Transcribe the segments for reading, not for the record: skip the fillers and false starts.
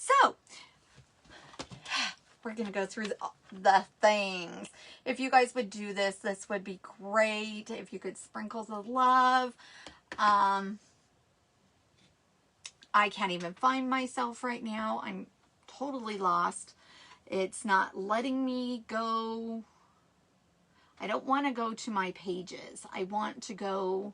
So, we're going to go through the things. If you guys would do this, this would be great. If you could sprinkle the love. I can't even find myself right now. I'm totally lost. It's not letting me go. I don't want to go to my pages. I want to go,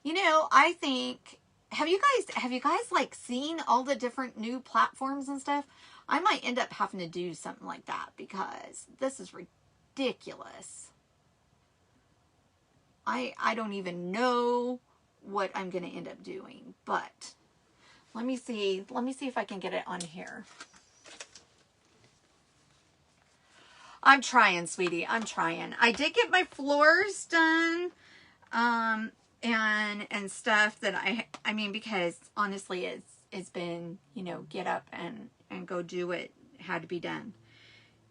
you know, I think, have you guys like seen all the different new platforms and stuff? I might end up having to do something like that because this is ridiculous. I don't even know what I'm going to end up doing, but let me see if I can get it on here. I'm trying, sweetie. I'm trying. I did get my floors done, and stuff that I mean, because honestly, it's been, you know, get up and go do what had to be done.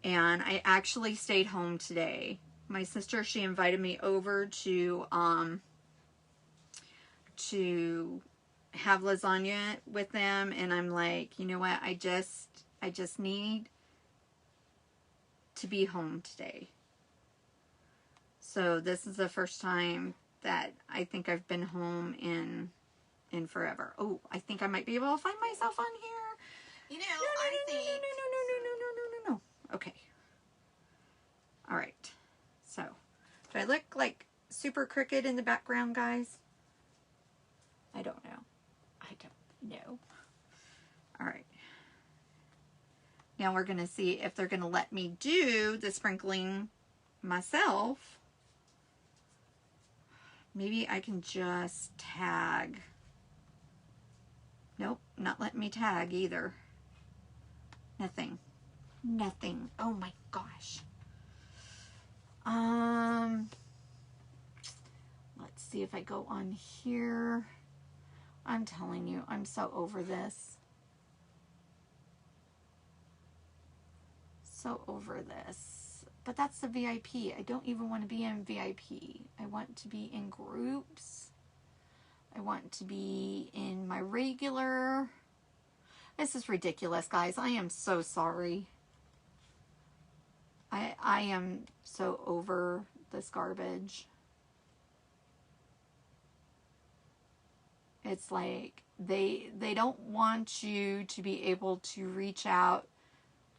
And I actually stayed home today. My sister, she invited me over to have lasagna with them, and I'm like, you know what? I just need to be home today. So this is the first time that I think I've been home in forever. Oh, I think I might be able to find myself on here. You know, no. Okay. All right. So, do I look like super crooked in the background, guys? I don't know. All right. Now we're going to see if they're going to let me do the sprinkling myself. Maybe I can just tag. Nope, not letting me tag either. Nothing. Oh my gosh. Let's see if I go on here. I'm telling you, I'm so over this. So over this. But that's the VIP. I don't even want to be in VIP. I want to be in groups. I want to be in my regular. This is ridiculous, guys. I am so sorry. I am so over this garbage. It's like they don't want you to be able to reach out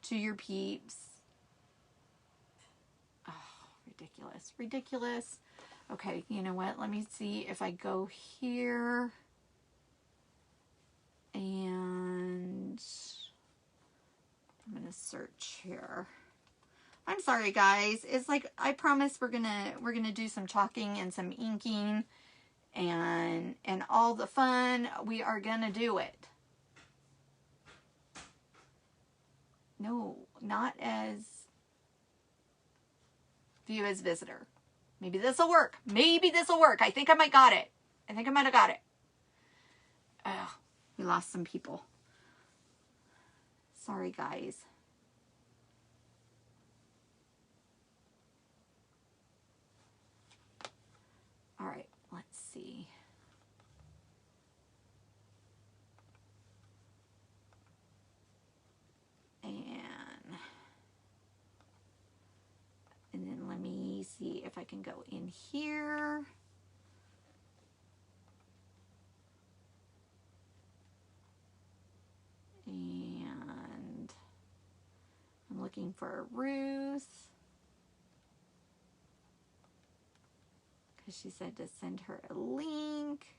to your peeps. Oh, ridiculous. Okay, you know what? Let me see if I go here and I'm going to search here. I'm sorry, guys. It's like, I promise we're gonna do some chalking and some inking and all the fun. We are gonna do it. No, not as view as visitor. Maybe this will work. I think I might got it. I think I might have got it. Oh, we lost some people. Sorry, guys. All right, let's see. And then let me see if I can go in here. And I'm looking for Ruth. Because she said to send her a link.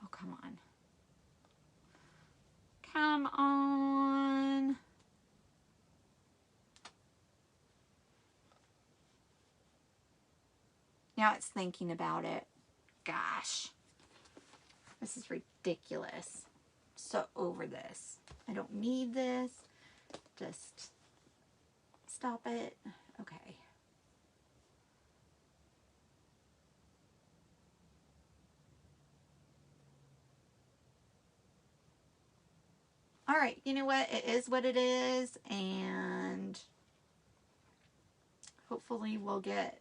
Oh, come on. Come on. Now it's thinking about it. Gosh. This is ridiculous. So over this. I don't need this. Just stop it. Okay. all right, you know what? It is what it is, and hopefully we'll get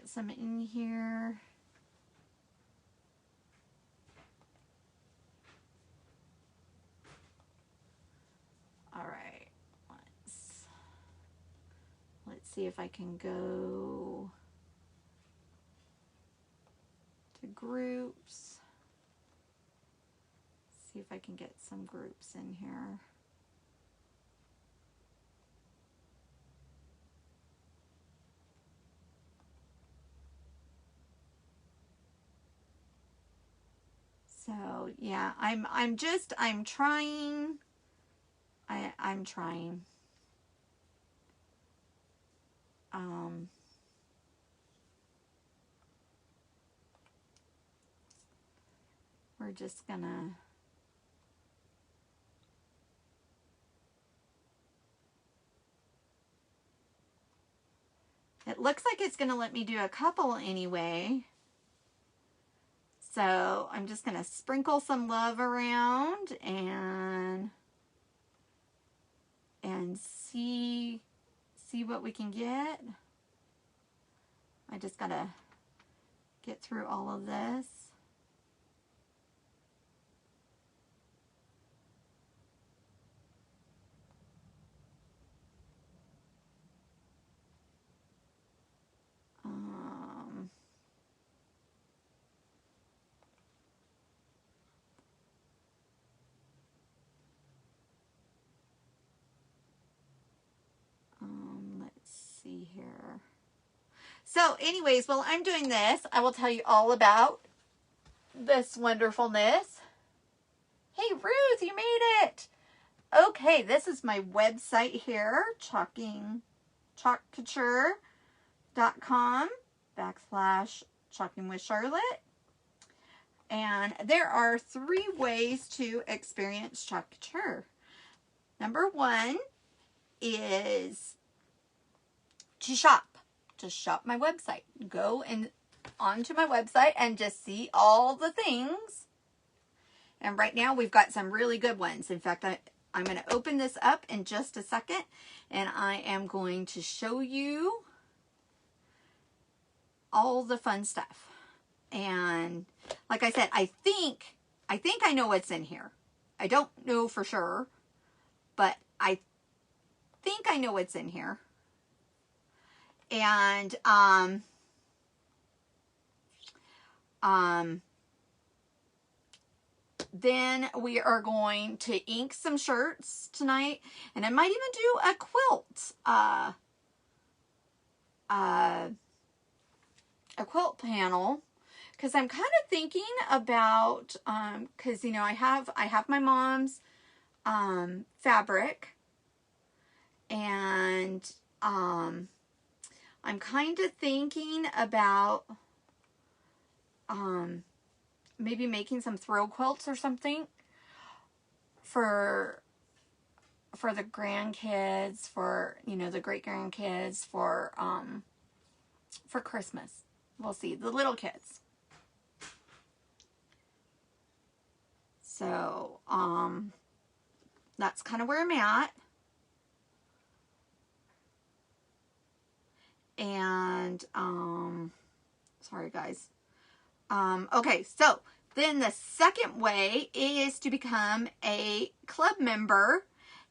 some in here. All right, let's see if I can go to groups. See if I can get some groups in here. So yeah, I'm trying. I'm trying. We're just gonna it looks like it's gonna let me do a couple anyway. So I'm just gonna sprinkle some love around and see what we can get. I just gotta get through all of this. Let's see here. So anyways, while I'm doing this, I will tell you all about this wonderfulness. Hey Ruth, you made it. Okay, this is my website here, chalkcouture.com/Chalking with Charlotte. And there are 3 ways to experience chalk couture. Number 1 is to shop. Just shop my website. Go onto my website and just see all the things. And right now we've got some really good ones. In fact, I'm going to open this up in just a second, and I am going to show you all the fun stuff. And like I said, I think I know what's in here. I don't know for sure, but I think I know what's in here. And then we are going to ink some shirts tonight, and I might even do a quilt, a quilt panel, because I'm kind of thinking about, because you know I have my mom's fabric, and I'm kind of thinking about maybe making some throw quilts or something for the grandkids, for, you know, the great grandkids, for Christmas. We'll see, the little kids. So that's kind of where I'm at. And sorry guys. Okay, so then the second way is to become a club member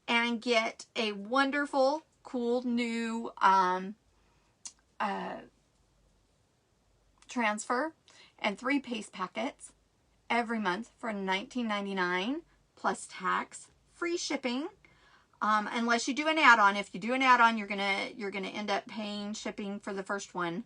and get a wonderful, cool new transfer and 3 paste packets every month for $19.99 plus tax, free shipping. Unless you do an add-on. If you do an add-on, you're gonna end up paying shipping for the first one.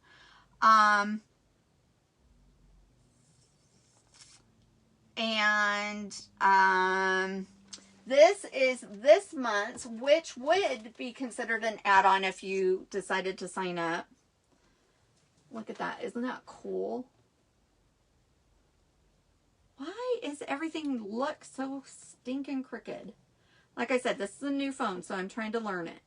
This is this month's, which would be considered an add-on if you decided to sign up. Look at that. Isn't that cool? Why is everything look so stinking crooked? Like I said, this is a new phone, so I'm trying to learn it.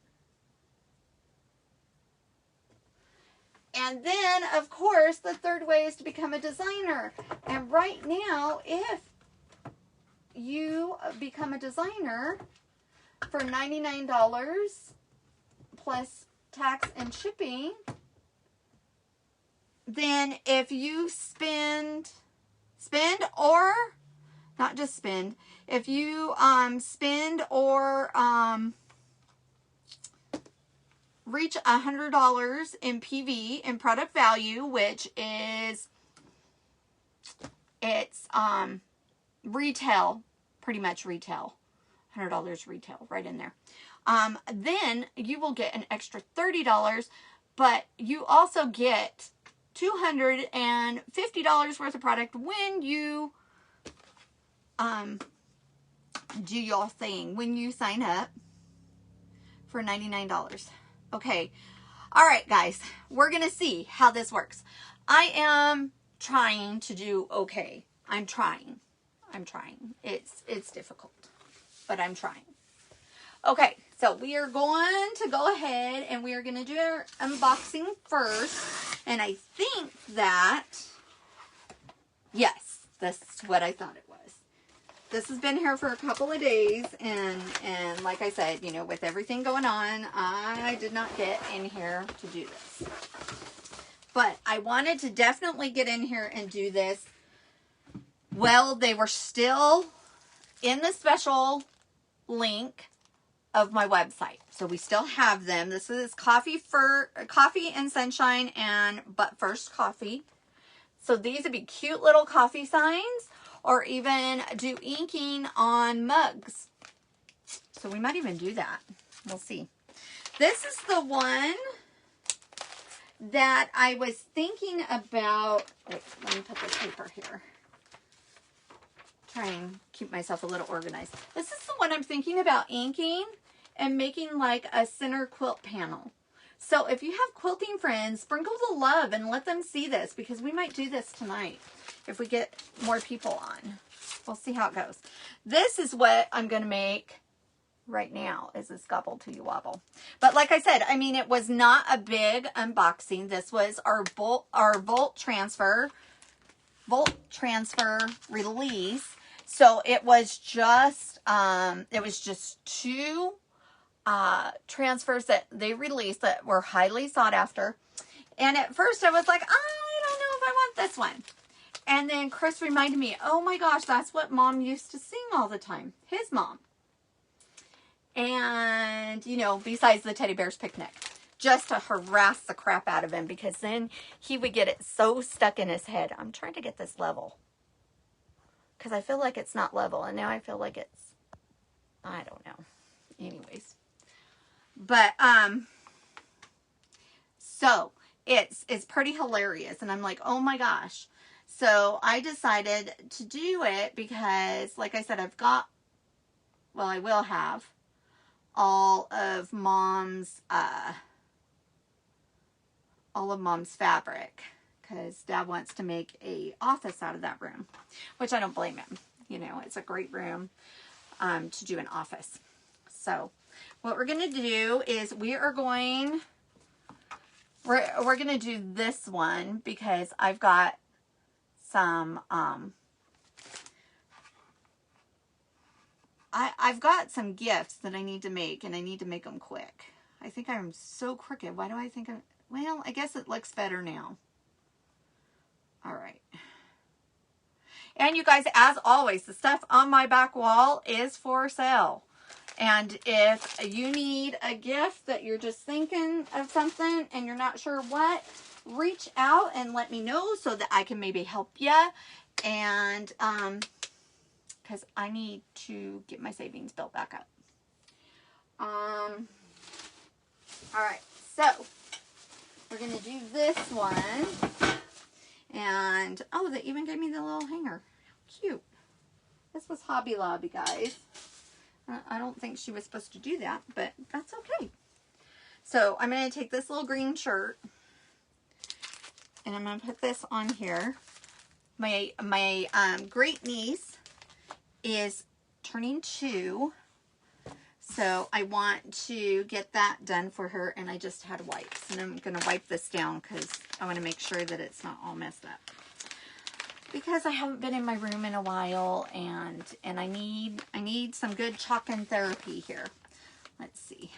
And then, of course, the third way is to become a designer. And right now, if you become a designer for $99 plus tax and shipping, then if you spend or not just spend, if you spend or reach $100 in PV, in product value, which is, it's retail, pretty much retail, $100 retail right in there, then you will get an extra $30, but you also get $250 worth of product when you do your thing, when you sign up for $99. Okay. All right, guys, we're going to see how this works. I am trying to do okay. I'm trying. It's difficult, but I'm trying. Okay, so we are going to go ahead and we are going to do our unboxing first. And I think that, yes, this is what I thought it was. This has been here for a couple of days, and like I said, you know, with everything going on, I did not get in here to do this. But I wanted to definitely get in here and do this. Well, they were still in the special link of my website. So we still have them. This is Coffee and Sunshine and But First Coffee. So these would be cute little coffee signs, or even do inking on mugs. So we might even do that. We'll see. This is the one that I was thinking about. Wait, let me put this paper here. Try and keep myself a little organized. This is the one I'm thinking about inking and making like a center quilt panel. So if you have quilting friends, sprinkle the love and let them see this, because we might do this tonight if we get more people on. We'll see how it goes. This is what I'm going to make right now, is this Gobble Till You Wobble. But like I said, I mean, it was not a big unboxing. This was our Volt transfer release. So it was just two transfers that they released that were highly sought after. And at first I was like, I don't know if I want this one. And then Chris reminded me, oh my gosh, that's what Mom used to sing all the time. His mom. And, you know, besides the Teddy Bear's Picnic. Just to harass the crap out of him, because then he would get it so stuck in his head. I'm trying to get this level, because I feel like it's not level. And now I feel like it's, I don't know. Anyways. But, so it's pretty hilarious. And I'm like, oh my gosh. So I decided to do it because, like I said, I will have all of Mom's fabric, because Dad wants to make a office out of that room, which I don't blame him. You know, it's a great room to do an office. So what we're going to do is we're going to do this one, because I've got some, I've got some gifts that I need to make, and I need to make them quick. I think I'm so crooked. Why do I think well, I guess it looks better now. All right. And you guys, as always, the stuff on my back wall is for sale. And if you need a gift that you're just thinking of something and you're not sure what, reach out and let me know so that I can maybe help you. And because I need to get my savings built back up. All right, so we're going to do this one. And, oh, they even gave me the little hanger. How cute. This was Hobby Lobby, guys. I don't think she was supposed to do that, but that's okay. So I'm going to take this little green shirt, and I'm going to put this on here. My great niece is turning 2, so I want to get that done for her, and I just had wipes, and I'm going to wipe this down because I want to make sure that it's not all messed up. because I haven't been in my room in a while, and I need some good chalk-in therapy here. Let's see.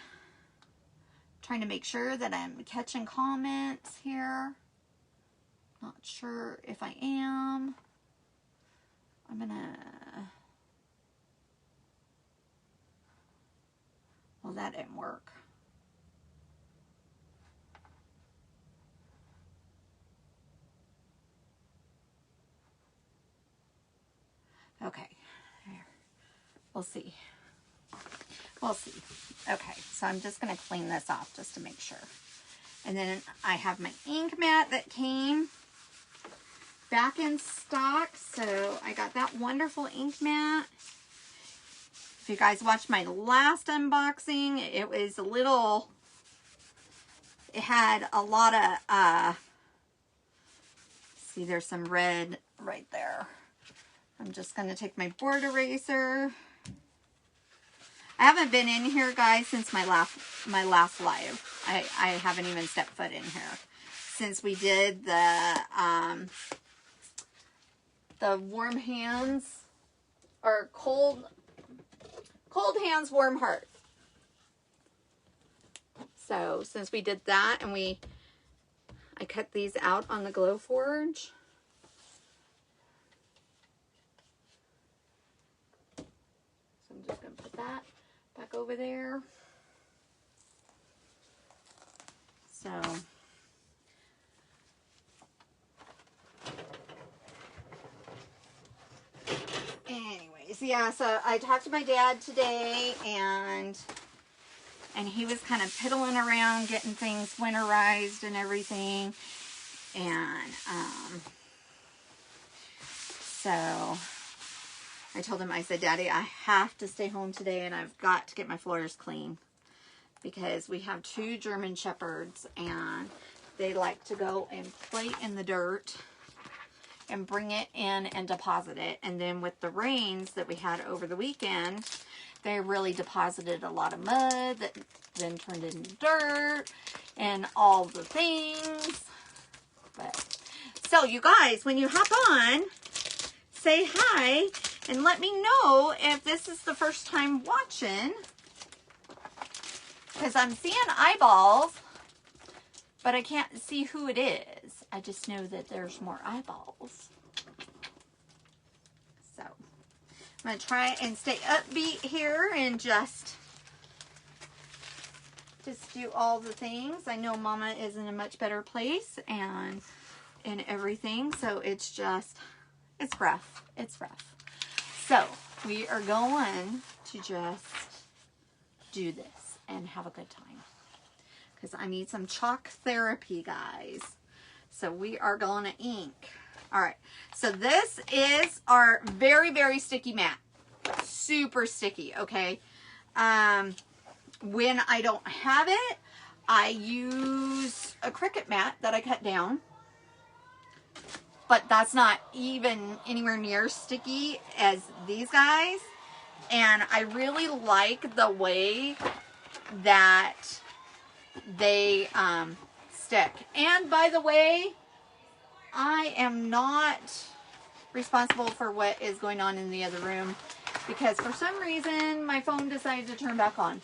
Trying to make sure that I'm catching comments here. Not sure if I am. I'm gonna... Well, that didn't work. Okay. We'll see. We'll see. Okay, so I'm just going to clean this off just to make sure. And then I have my ink mat that came back in stock. So I got that wonderful ink mat. If you guys watched my last unboxing, it was a little, it had a lot of, see there's some red right there. I'm just going to take my board eraser. I haven't been in here, guys, since my last live. I haven't even stepped foot in here since we did the warm hands, or cold hands, warm heart. So since we did that, and I cut these out on the Glowforge. So I'm just going to put that back over there. So anyways, yeah, so I talked to my dad today, and he was kind of piddling around getting things winterized and everything. And so I told him, I said, Daddy, I have to stay home today, and I've got to get my floors clean, because we have 2 German Shepherds, and they like to go and play in the dirt and bring it in and deposit it. And then with the rains that we had over the weekend, they really deposited a lot of mud that then turned into dirt and all the things. But so you guys, when you hop on, say hi and let me know if this is the first time watching, because I'm seeing eyeballs, but I can't see who it is. I just know that there's more eyeballs. So I'm going to try and stay upbeat here and just do all the things. I know Mama is in a much better place and everything, so it's rough. It's rough. So we are going to just do this and have a good time, because I need some chalk therapy, guys. So we are going to ink. All right. So this is our very, very sticky mat. Super sticky, okay? When I don't have it, I use a Cricut mat that I cut down. But that's not even anywhere near sticky as these guys. And I really like the way that they stick. And by the way, I am not responsible for what is going on in the other room, because for some reason my phone decided to turn back on.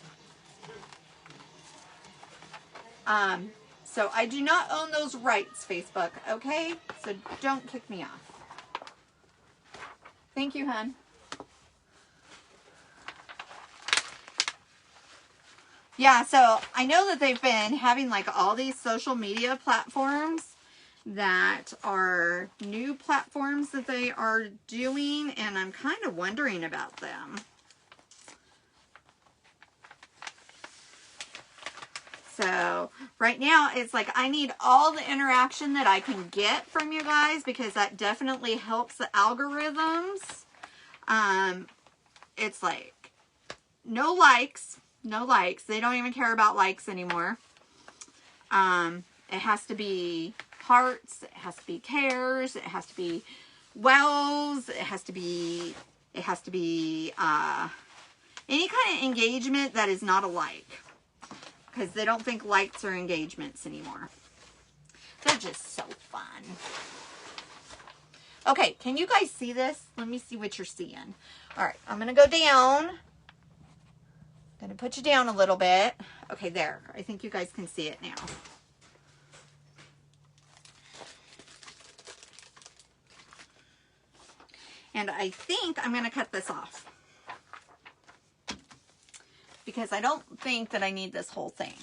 So I do not own those rights, Facebook, okay? So don't kick me off. Thank you, hon. Yeah, so I know that they've been having like all these social media platforms that are new platforms that they are doing, and I'm kind of wondering about them. So right now it's like I need all the interaction that I can get from you guys, because that definitely helps the algorithms. It's like no likes. They don't even care about likes anymore. It has to be hearts. It has to be cares. It has to be wows. It has to be any kind of engagement that is not a like. Because they don't think likes are engagements anymore. They're just so fun. Okay, can you guys see this? Let me see what you're seeing. All right, I'm going to go down. I'm going to put you down a little bit. Okay, there. I think you guys can see it now. And I think I'm going to cut this off, because I don't think that I need this whole thing.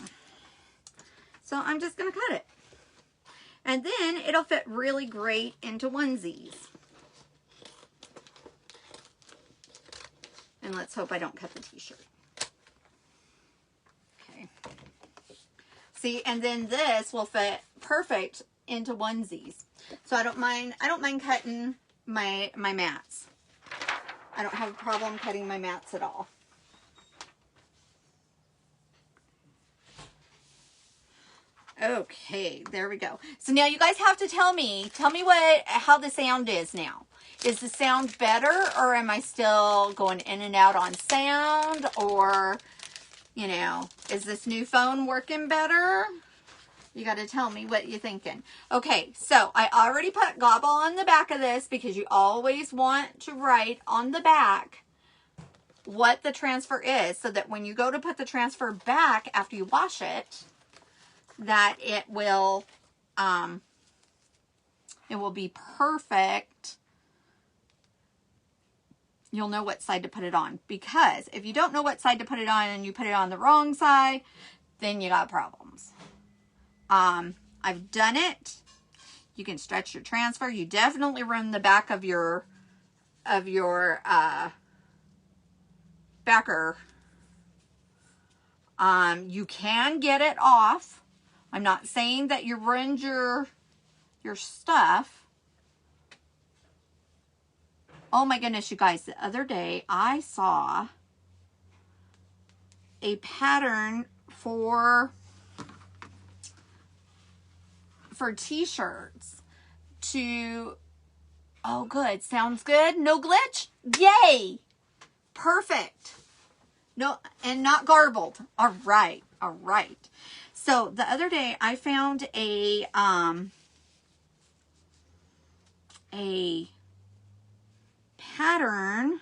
So I'm just going to cut it. And then it'll fit really great into onesies. And let's hope I don't cut the t-shirt. Okay. See, and then this will fit perfect into onesies. So I don't mind cutting my mats. I don't have a problem cutting my mats at all. Okay, there we go. So now you guys have to tell me how the sound is now. Is the sound better, or am I still going in and out on sound? Or, you know, is this new phone working better? You got to tell me what you're thinking. Okay, so I already put gobble on the back of this, because you always want to write on the back what the transfer is, so that when you go to put the transfer back after you wash it, that it will be perfect. You'll know what side to put it on, because if you don't know what side to put it on and you put it on the wrong side, then you got problems. I've done it. You can stretch your transfer. You definitely run the back of your backer. You can get it off. I'm not saying that you ruined your stuff. Oh my goodness, you guys, the other day I saw a pattern for t-shirts to, oh good, sounds good, no glitch, yay, perfect, no, and not garbled, all right. So the other day I found a pattern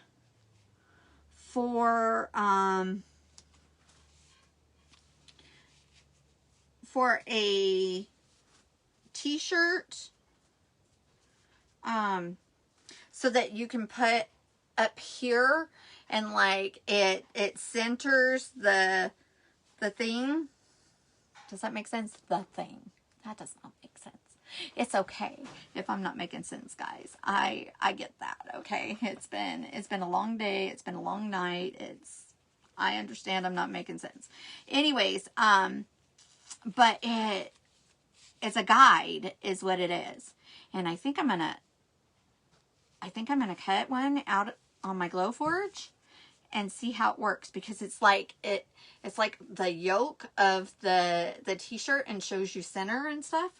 for a t-shirt, so that you can put up here, and like it centers the thing. Does that make sense? The thing. That does not make sense. It's okay if I'm not making sense, guys. I get that, okay? It's been a long day. It's been a long night. I understand I'm not making sense. Anyways, but it's a guide is what it is. And I think I'm going to cut one out on my Glowforge and see how it works, because it's like the yoke of the t-shirt and shows you center and stuff.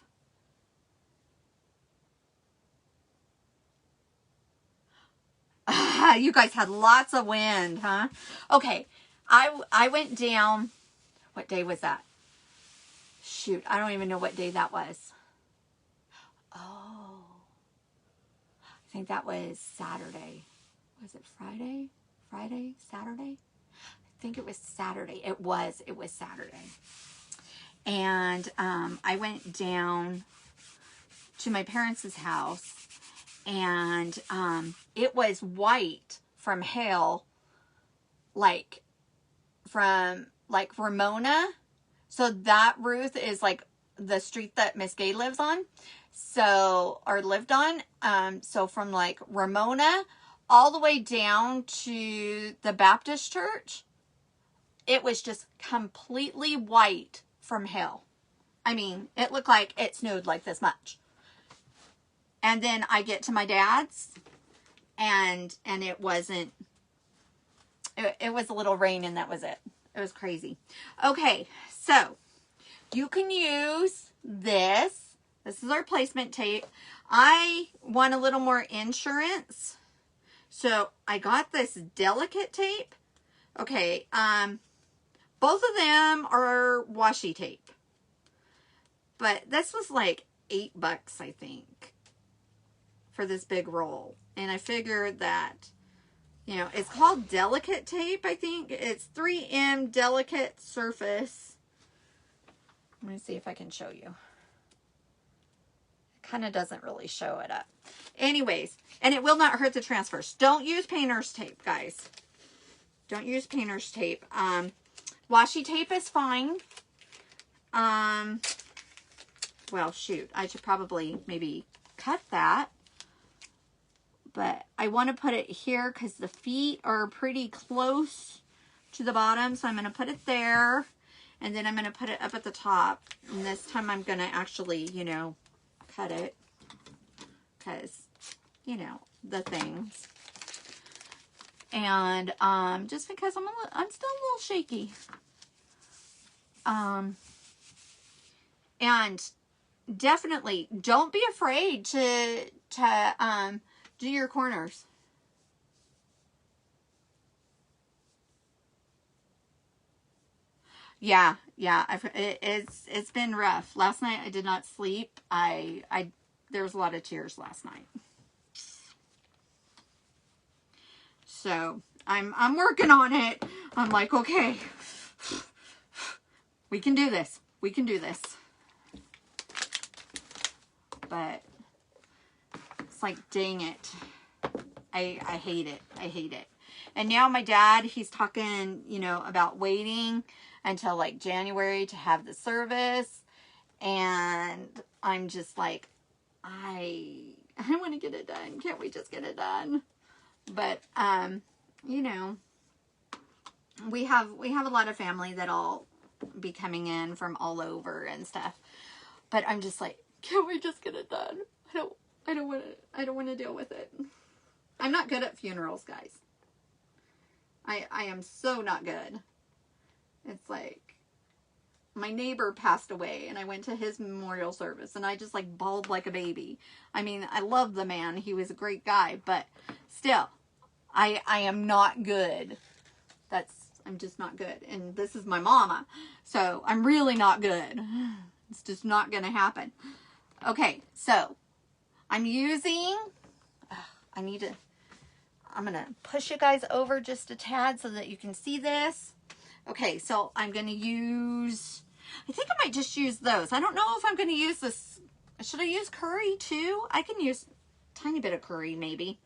You guys had lots of wind, huh? Okay, I went down. What day was that? Shoot, I don't even know what day that was. Oh, I think that was Saturday. Was it Friday? Saturday? I think it was Saturday. It was Saturday. And I went down to my parents' house, and it was white from hail, like from Ramona. So that Ruth is like the street that Miss Gay lives on. So, or lived on. So from like Ramona all the way down to the Baptist church, it was just completely white from hail. I mean, it looked like it snowed like this much. And then I get to my dad's, and it wasn't, it was a little rain, and that was it. It was crazy. Okay, so you can use this. This is our placement tape. I want a little more insurance, so I got this delicate tape. Okay, both of them are washi tape, but this was like $8, I think. for this big roll. And I figured that, you know, it's called Delicate Tape, I think. It's 3M Delicate Surface. Let me see if I can show you. It kind of doesn't really show it up. Anyways, and it will not hurt the transfers. Don't use painter's tape, guys. Don't use painter's tape. Washi tape is fine. Well, shoot. I should probably maybe cut that. But I want to put it here because the feet are pretty close to the bottom. So I'm going to put it there. And then I'm going to put it up at the top. And this time I'm going to actually, you know, cut it. Because, you know, the things. And just because I'm still a little shaky. And definitely don't be afraid to do your corners. Yeah, it's been rough. Last night I did not sleep. There was a lot of tears last night. So I'm working on it. I'm like, okay, we can do this. We can do this. But it's like, dang it. I hate it. I hate it. And now my dad, he's talking, you know, about waiting until like January to have the service. And I'm just like, I want to get it done. Can't we just get it done? But, you know, we have a lot of family that'll be coming in from all over and stuff. But I'm just like, can't we just get it done? I don't want to deal with it. I'm not good at funerals, guys. I am so not good. It's like, my neighbor passed away and I went to his memorial service and I just like bawled like a baby. I mean, I love the man. He was a great guy, but still, I am not good. I'm just not good. And this is my mama. So I'm really not good. It's just not going to happen. Okay. So I'm using, I'm going to push you guys over just a tad so that you can see this. Okay. So I'm going to use, I think I might just use those. I don't know if I'm going to use this. Should I use curry too? I can use a tiny bit of curry maybe.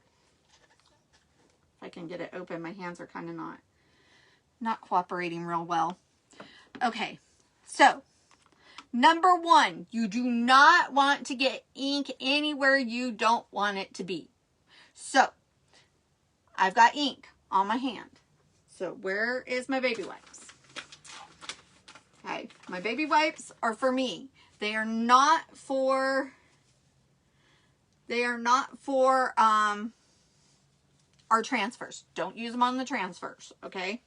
If I can get it open. My hands are kind of not cooperating real well. Okay. So number one, you do not want to get ink anywhere you don't want it to be. So I've got ink on my hand. So where is my baby wipes? Okay, my baby wipes are for me. They are not for our transfers. Don't use them on the transfers, okay?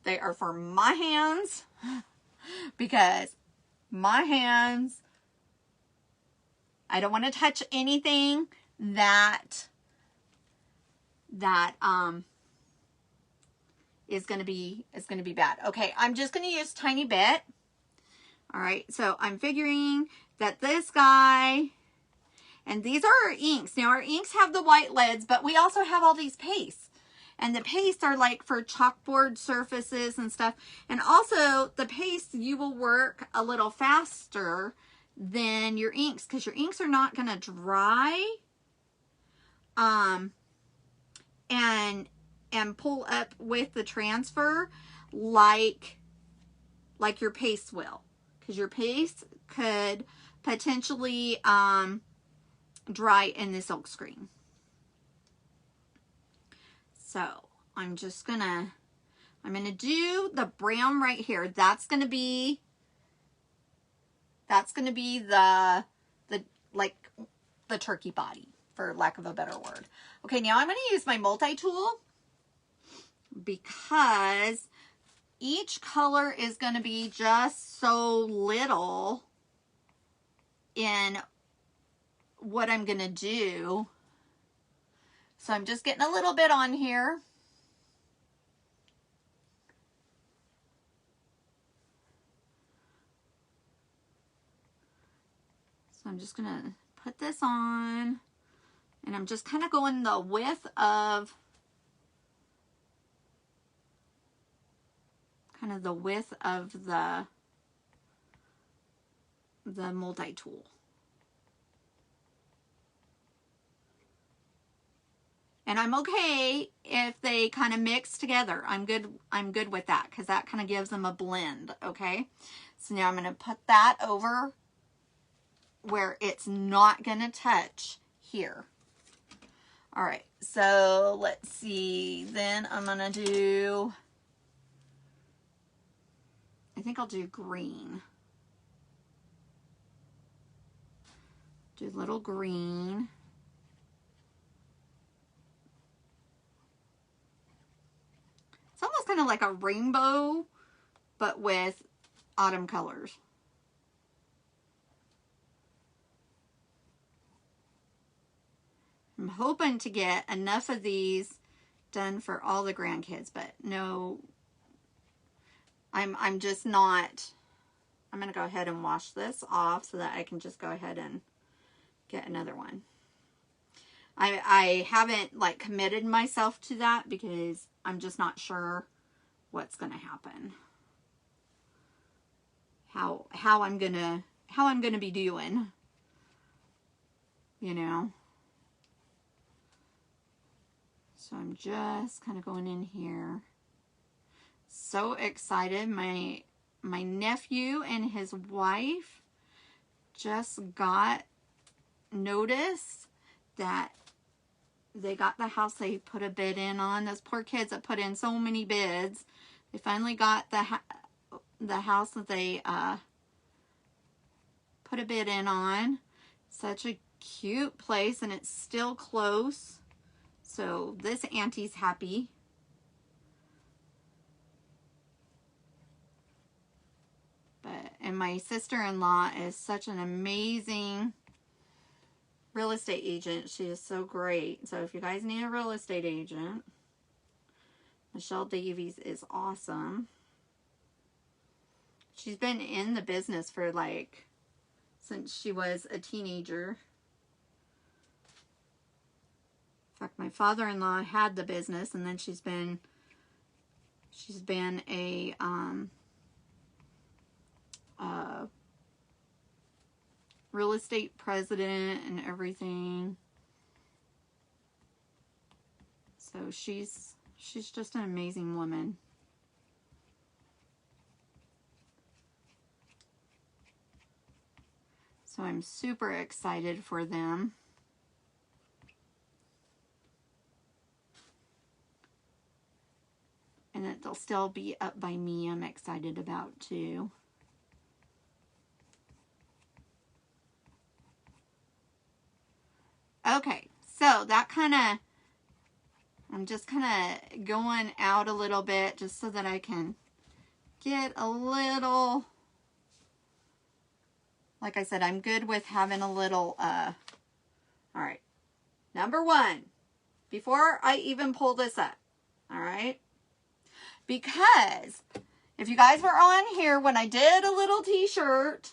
They are for my hands because my hands, I don't want to touch anything that is going to be bad. Okay, I'm just going to use a tiny bit. All right, so I'm figuring that this guy, and these are our inks. Now our inks have the white lids, but we also have all these pastes. And the pastes are like for chalkboard surfaces and stuff. And also the pastes, you will work a little faster than your inks because your inks are not going to dry and pull up with the transfer like your paste will. Because your paste could potentially dry in the silk screen. So I'm gonna do the brown right here. That's gonna be the turkey body, for lack of a better word. Okay, now I'm gonna use my multi-tool because each color is gonna be just so little in what I'm gonna do. So I'm just getting a little bit on here. So I'm just going to put this on And I'm just kind of going the width of, the multi-tool. And I'm okay if they kind of mix together. I'm good with that because that kind of gives them a blend, okay? So now I'm going to put that over where it's not going to touch here. All right, so let's see. Then I'm going to do, I think I'll do green. Do a little green. It's almost kind of like a rainbow, but with autumn colors. I'm hoping to get enough of these done for all the grandkids, but no, I'm just not. I'm going to go ahead and wash this off so that I can just go ahead and get another one. I haven't like committed myself to that because I'm just not sure what's going to happen. How I'm going to be doing, you know. So I'm just kind of going in here. So excited. My nephew and his wife just got notice that they got the house they put a bid in on. Those poor kids that put in so many bids. They finally got the house that they put a bid in on. Such a cute place, and it's still close. So this auntie's happy. And my sister-in-law is such an amazing real estate agent. She is so great. So if you guys need a real estate agent, Michelle Davies is awesome. She's been in the business for like since she was a teenager. In fact, my father-in-law had the business, and then she's been a real estate president and everything. So she's just an amazing woman. So I'm super excited for them. And that they'll still be up by me, I'm excited about too. Okay, so that kind of, I'm just kind of going out a little bit just so that I can get a little, like I said, I'm good with having a little, all right. Number one, before I even pull this up, all right, because if you guys were on here when I did a little t-shirt,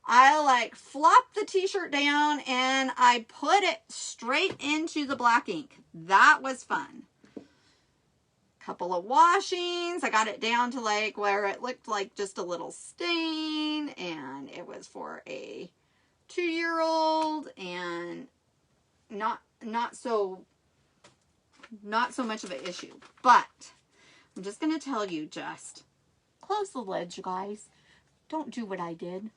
I like flopped the t-shirt down and I put it straight into the black ink. That was fun. Couple of washings. I got it down to like where it looked like just a little stain, and it was for a 2-year-old, and not so much of an issue. But I'm just going to tell you, just close the lids, you guys. Don't do what I did.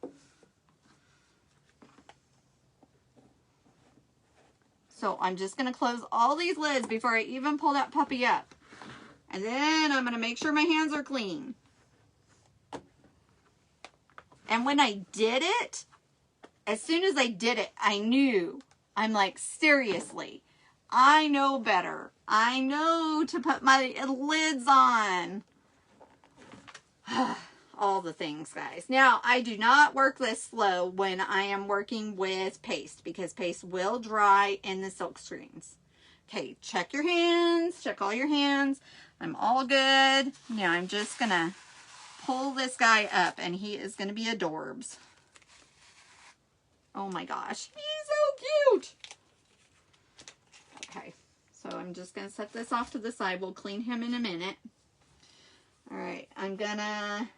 So I'm just going to close all these lids before I even pull that puppy up. And then I'm going to make sure my hands are clean. And when I did it, as soon as I did it, I knew. I'm like, seriously, I know better. I know to put my lids on. All the things, guys. Now, I do not work this slow when I am working with paste, because paste will dry in the silk screens. Okay, check your hands. Check all your hands. I'm all good. Now, I'm just going to pull this guy up, and he is going to be adorbs. Oh my gosh, he's so cute. I'm just going to set this off to the side. We'll clean him in a minute. All right, I'm gonna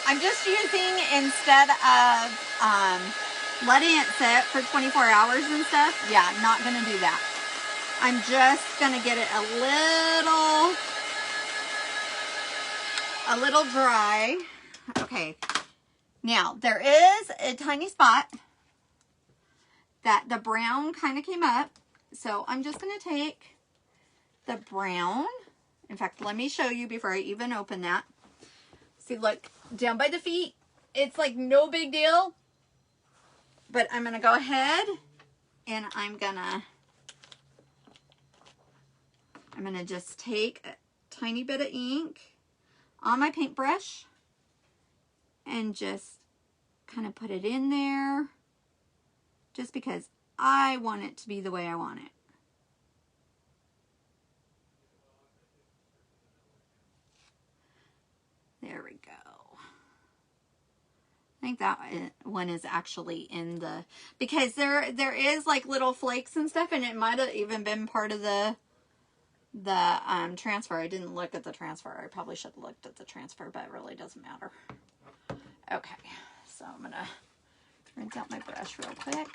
I'm just using, instead of letting it sit for 24 hours and stuff, yeah, I'm not gonna do that. I'm just gonna get it a little dry. Okay, now there is a tiny spot that the brown kind of came up, so I'm just gonna take the brown. In fact, let me show you before I even open that. See, look, down by the feet, it's like no big deal. But I'm going to go ahead and I'm going to just take a tiny bit of ink on my paintbrush and just kind of put it in there, just because I want it to be the way I want it. There we go. I think that one is actually in the, because there is like little flakes and stuff, and it might have even been part of the transfer. I didn't look at the transfer. I probably should have looked at the transfer, but it really doesn't matter. Okay, so I'm gonna rinse out my brush real quick.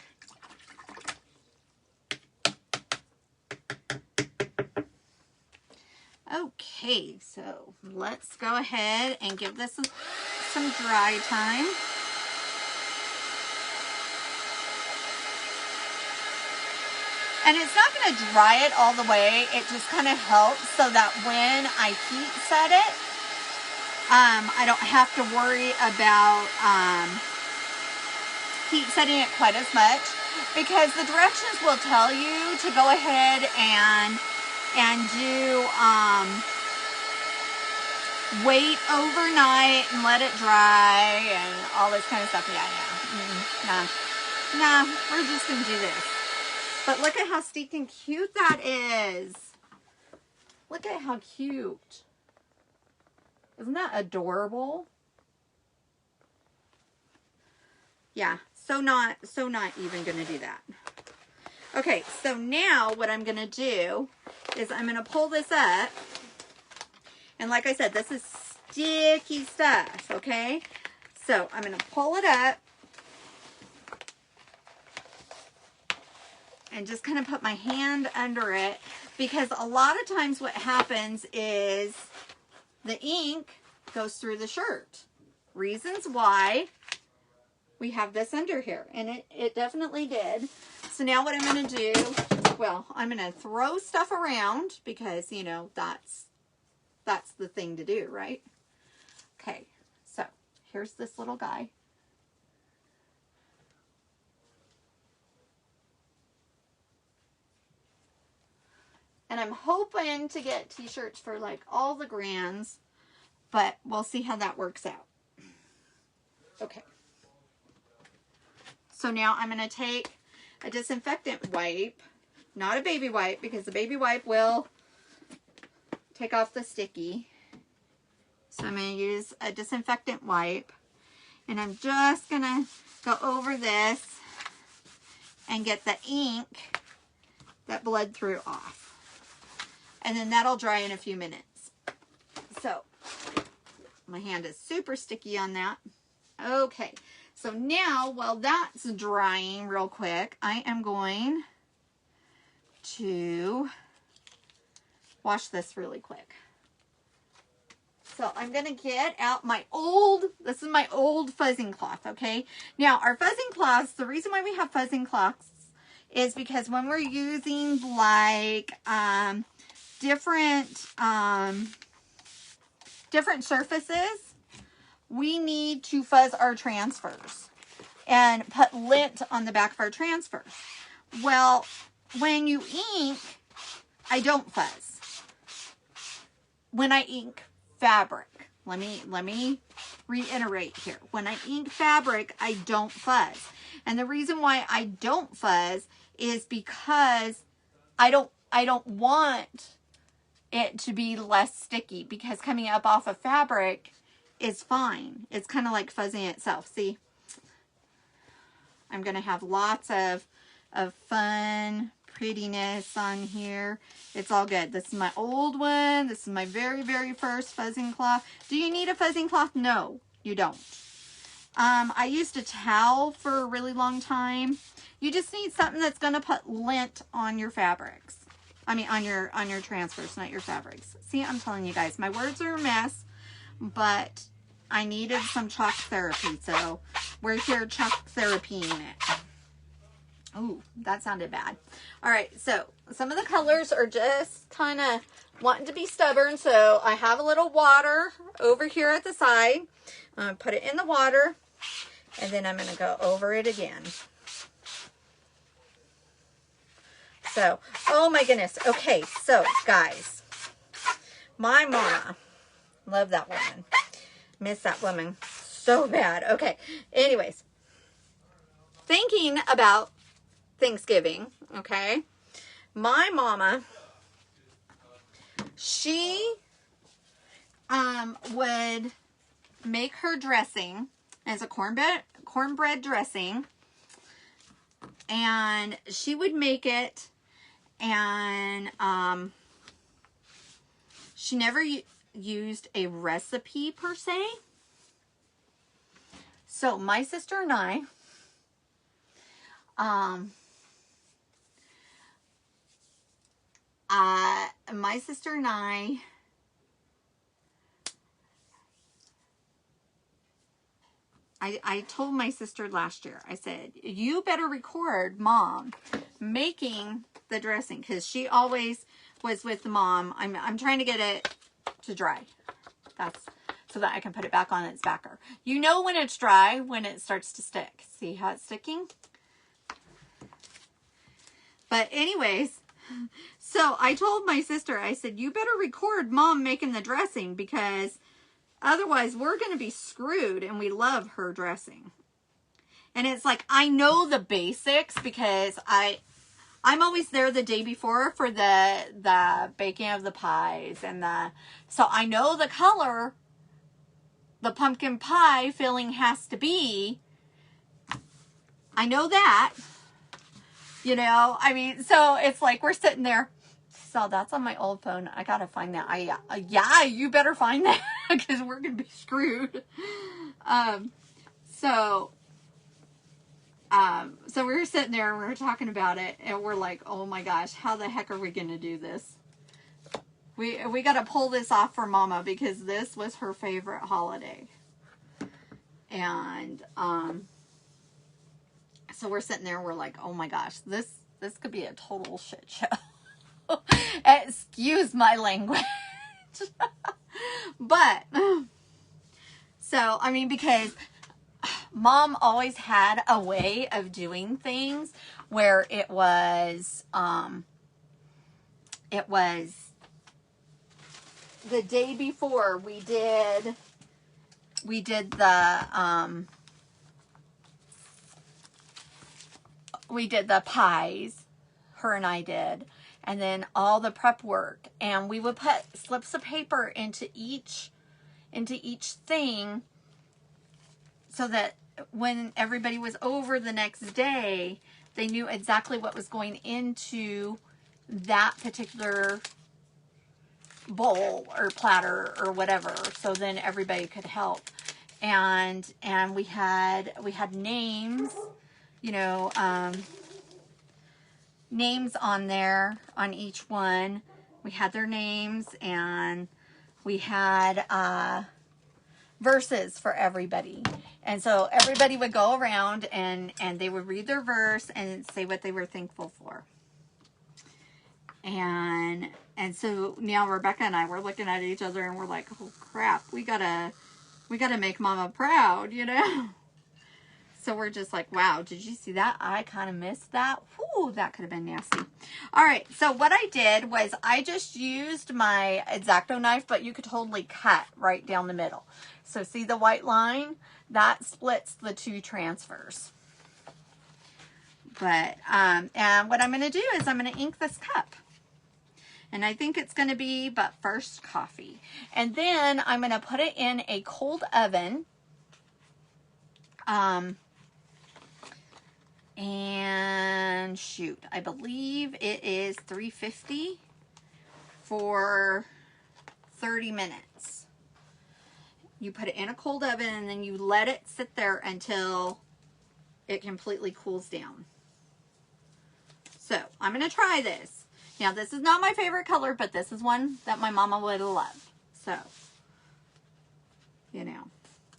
Okay, so let's go ahead and give this some dry time. And it's not going to dry it all the way. It just kind of helps so that when I heat set it, I don't have to worry about heat setting it quite as much, because the directions will tell you to go ahead and do wait overnight and let it dry and all this kind of stuff. Yeah, nah, we're just gonna do this. But look at how stinking cute that is. Look at how cute. Isn't that adorable? Yeah, so not even gonna do that. Okay, so now what I'm gonna do is I'm gonna pull this up. And like I said, this is sticky stuff, okay? So I'm gonna pull it up and just kind of put my hand under it, because a lot of times what happens is the ink goes through the shirt. Reasons why we have this under here, and it definitely did. So now what I'm going to do, well, I'm going to throw stuff around, because, you know, that's the thing to do, right? Okay, so here's this little guy. And I'm hoping to get t-shirts for like all the grands, but we'll see how that works out. Okay. So now I'm going to take a disinfectant wipe, not a baby wipe, because the baby wipe will take off the sticky. So I'm going to use a disinfectant wipe, and I'm just going to go over this and get the ink that bled through off. And then that'll dry in a few minutes. So my hand is super sticky on that. Okay, so now while that's drying real quick, I am going to wash this really quick. So I'm going to get out my this is my old fuzzing cloth, okay? Now our fuzzing cloths, the reason why we have fuzzing cloths is because when we're using like different surfaces, we need to fuzz our transfers and put lint on the back of our transfers. Well, when you ink, I don't fuzz. When I ink fabric, let me reiterate here. When I ink fabric, I don't fuzz. And the reason why I don't fuzz is because I don't want it to be less sticky, because coming up off of fabric is fine. It's kind of like fuzzing itself. See, I'm going to have lots of fun prettiness on here. It's all good. This is my old one. This is my very, very first fuzzing cloth. Do you need a fuzzing cloth? No, you don't. I used a towel for a really long time. You just need something that's going to put lint on your fabrics. I mean, on your transfers, not your fabrics. See, I'm telling you guys, my words are a mess, but I needed some chalk therapy, so we're here chalk therapying it. Oh, that sounded bad. All right, so some of the colors are just kind of wanting to be stubborn, so I have a little water over here at the side. I'm going to put it in the water, and then I'm going to go over it again. So, oh my goodness. Okay, so guys, my mama, love that woman. Miss that woman so bad. Okay, anyways, thinking about Thanksgiving, okay, my mama, she would make her dressing as a cornbread dressing, and she would make it, and she never used a recipe per se. So my sister and I, I told my sister last year, I said, you better record Mom making the dressing, because she always was with Mom. I'm trying to get it to dry. That's so that I can put it back on its backer. You know when it's dry, when it starts to stick. See how it's sticking? But anyways, so I told my sister, I said, you better record Mom making the dressing, because otherwise we're going to be screwed, and we love her dressing. And it's like, I know the basics, because I'm always there the day before for the baking of the pies, and so I know the color the pumpkin pie filling has to be. I know that, you know, I mean, so it's like we're sitting there. So that's on my old phone. I gotta find that. Yeah, you better find that, because we're gonna be screwed. So we were sitting there and we were talking about it, and we're like, oh my gosh, how the heck are we gonna do this? We got to pull this off for Mama, because this was her favorite holiday. And so we're sitting there and we're like, oh my gosh, this could be a total shit show. Excuse my language. But so, I mean, because Mom always had a way of doing things where it was the day before we did the pies, her and I did, and then all the prep work, and we would put slips of paper into each thing, so that when everybody was over the next day, they knew exactly what was going into that particular bowl or platter or whatever, so then everybody could help. And we had names, you know, names on there on each one. We had their names, and we had verses for everybody. And so everybody would go around and they would read their verse and say what they were thankful for. And so now Rebecca and I were looking at each other and we're like, oh crap, we gotta make Mama proud, you know? So we're just like, wow, did you see that? I kind of missed that. Whew, that could have been nasty. All right, so what I did was I just used my X-Acto knife, but you could totally cut right down the middle. So see the white line? That splits the two transfers. But, and what I'm going to do is I'm going to ink this cup. And I think it's going to be, but first coffee. And then I'm going to put it in a cold oven. And shoot, I believe it is 350 for 30 minutes. You put it in a cold oven and then you let it sit there until it completely cools down. So I'm going to try this. Now, this is not my favorite color, but this is one that my mama would have loved. So, you know.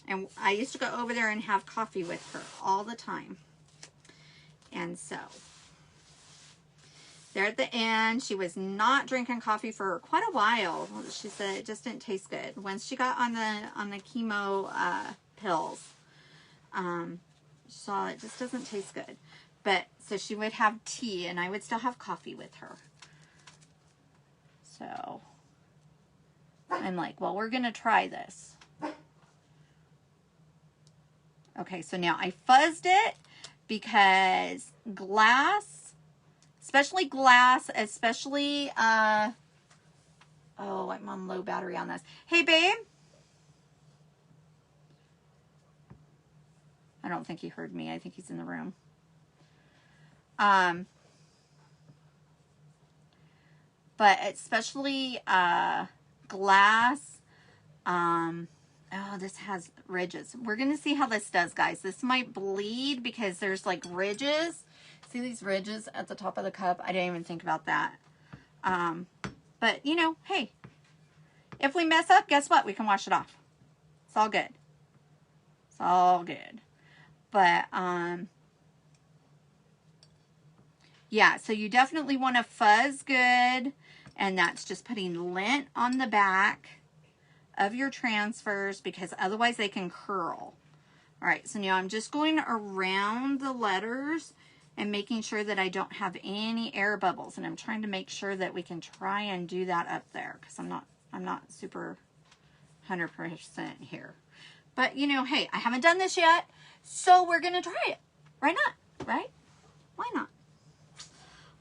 And I used to go over there and have coffee with her all the time. And so, there at the end, she was not drinking coffee for quite a while. She said it just didn't taste good. Once she got on the chemo pills, saw it just doesn't taste good. But, so she would have tea, and I would still have coffee with her. So, I'm like, well, we're going to try this. Okay, so now I fuzzed it because glass, especially, oh, I'm on low battery on this. Hey, babe. I don't think he heard me. I think he's in the room. But especially glass, oh, this has ridges. We're going to see how this does, guys. This might bleed because there's like ridges. See these ridges at the top of the cup? I didn't even think about that. But, you know, hey, if we mess up, guess what? We can wash it off. It's all good. It's all good. But, yeah, so you definitely want to fuzz good. And that's just putting lint on the back of your transfers because otherwise they can curl. All right, so now I'm just going around the letters and making sure that I don't have any air bubbles. And I'm trying to make sure that we can try and do that up there because I'm not super 100% here. But, you know, hey, I haven't done this yet, so we're going to try it. Why not? Right? Why not?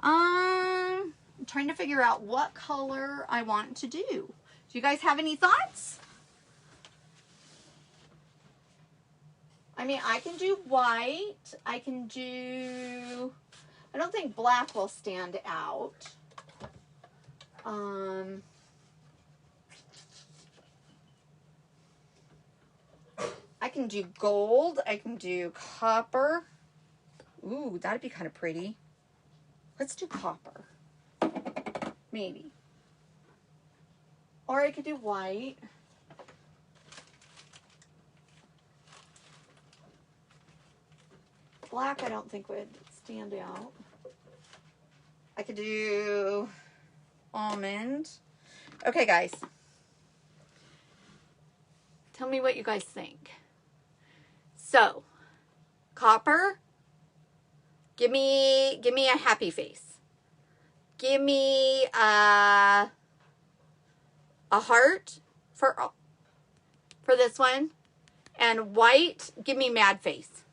I'm trying to figure out what color I want to do. Do you guys have any thoughts? I mean, I can do white. I can do, I don't think black will stand out. I can do gold. I can do copper. Ooh, that'd be kind of pretty. Let's do copper. Maybe. Or I could do white. Black I don't think would stand out. I could do almond. Okay, guys. Tell me what you guys think. So, copper. Give me a happy face. Give me a heart for this one. And white, give me mad face.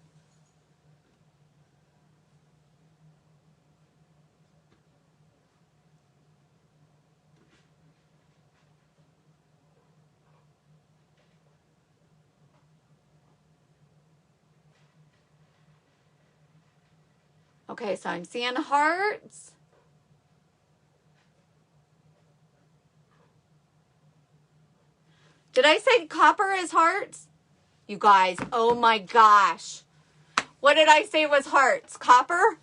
Okay, so I'm seeing hearts. Did I say copper is hearts? You guys, oh my gosh. What did I say was hearts? Copper?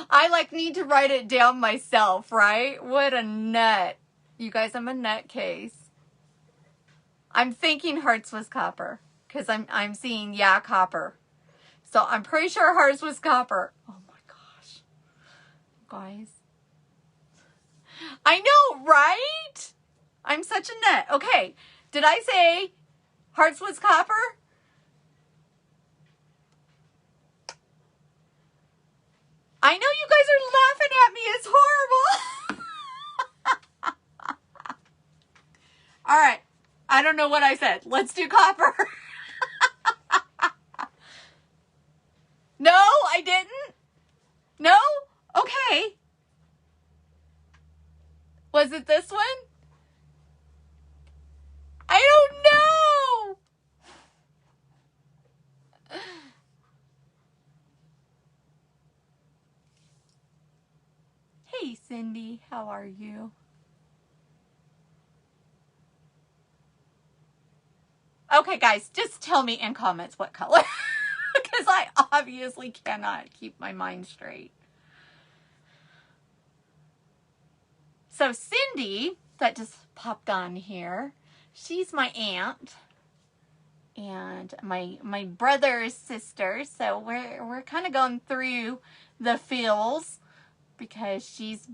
I like need to write it down myself, right? What a nut. You guys, I'm a nutcase. I'm thinking hearts was copper. Because I'm seeing, yeah, copper. So I'm pretty sure hearts was copper. Oh my gosh. Guys. I know, right? I'm such a nut. Okay. Did I say hearts was copper? I know you guys are laughing at me. It's horrible. All right. I don't know what I said. Let's do copper. No, I didn't. Was it this one? I don't know. Hey, Cindy, how are you? Okay, guys, just tell me in comments what color, because I obviously cannot keep my mind straight. So Cindy, that just popped on here, she's my aunt and my brother's sister. So we're kind of going through the feels because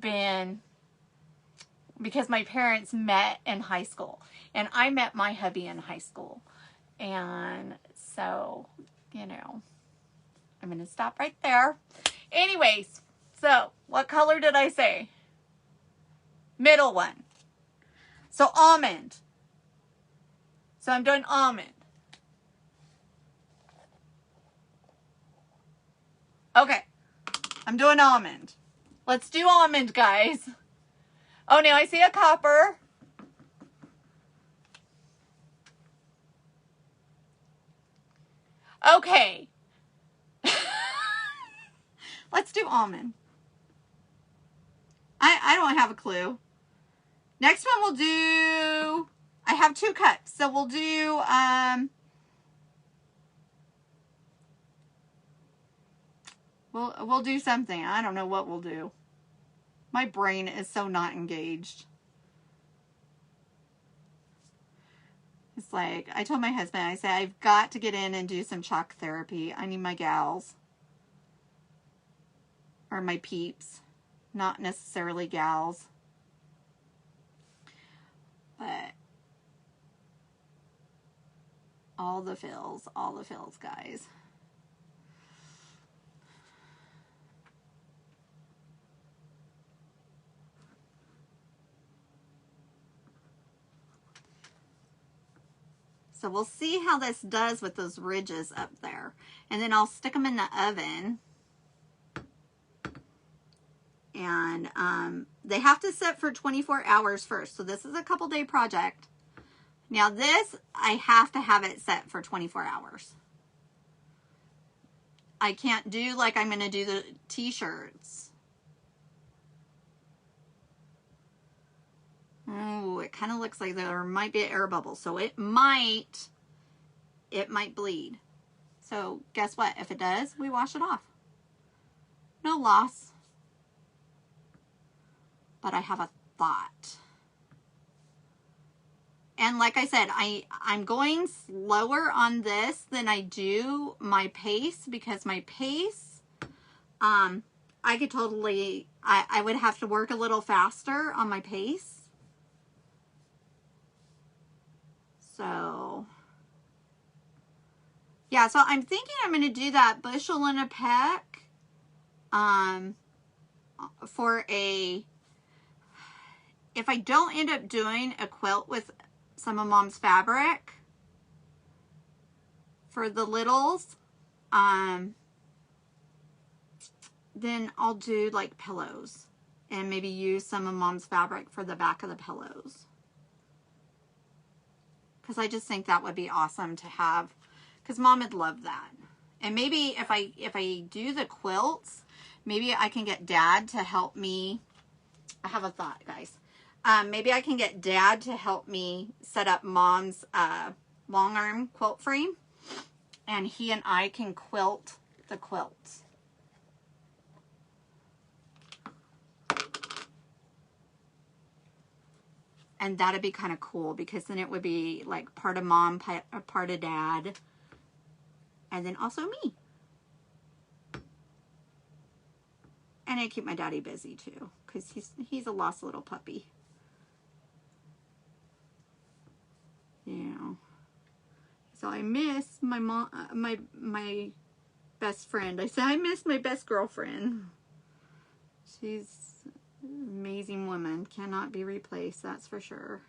my parents met in high school, and I met my hubby in high school. And so, you know, I'm going to stop right there. Anyways, so what color did I say? Middle one. So almond. So I'm doing almond. Okay. I'm doing almond. Let's do almond, guys. Oh, now I see a copper. Okay. Let's do almond. I don't have a clue. Next one we'll do, I have 2 cups. So we'll do, we'll do something. I don't know what we'll do. My brain is so not engaged. It's like, I told my husband, I said, I've got to get in and do some chalk therapy. I need my gals. Or my peeps. Not necessarily gals. But all the fills, guys. So we'll see how this does with those ridges up there. And then I'll stick them in the oven. And they have to sit for 24 hours first. So this is a couple day project. Now this, I have to have it set for 24 hours. I can't do like I'm going to do the t-shirts. Oh, it kind of looks like there might be an air bubble. So it might bleed. So guess what? If it does, we wash it off. No loss. But I have a thought. And like I said, I'm going slower on this than I do my pace, because my pace, I could totally, I would have to work a little faster on my pace. So, yeah, so I'm thinking I'm going to do that bushel and a peck, for if I don't end up doing a quilt with some of Mom's fabric for the littles, then I'll do like pillows and maybe use some of Mom's fabric for the back of the pillows. Because I just think that would be awesome to have, because Mom would love that. And maybe if I do the quilts, maybe I can get Dad to help me. I have a thought, guys. Maybe I can get Dad to help me set up Mom's long arm quilt frame, and he and I can quilt the quilts. And that'd be kind of cool, because then it would be like part of Mom, part of Dad, and then also me. And I keep my daddy busy too, because he's a lost little puppy. Yeah. So I miss my mom, my best friend. I said I miss my best girlfriend. She's an amazing woman. Cannot be replaced, that's for sure.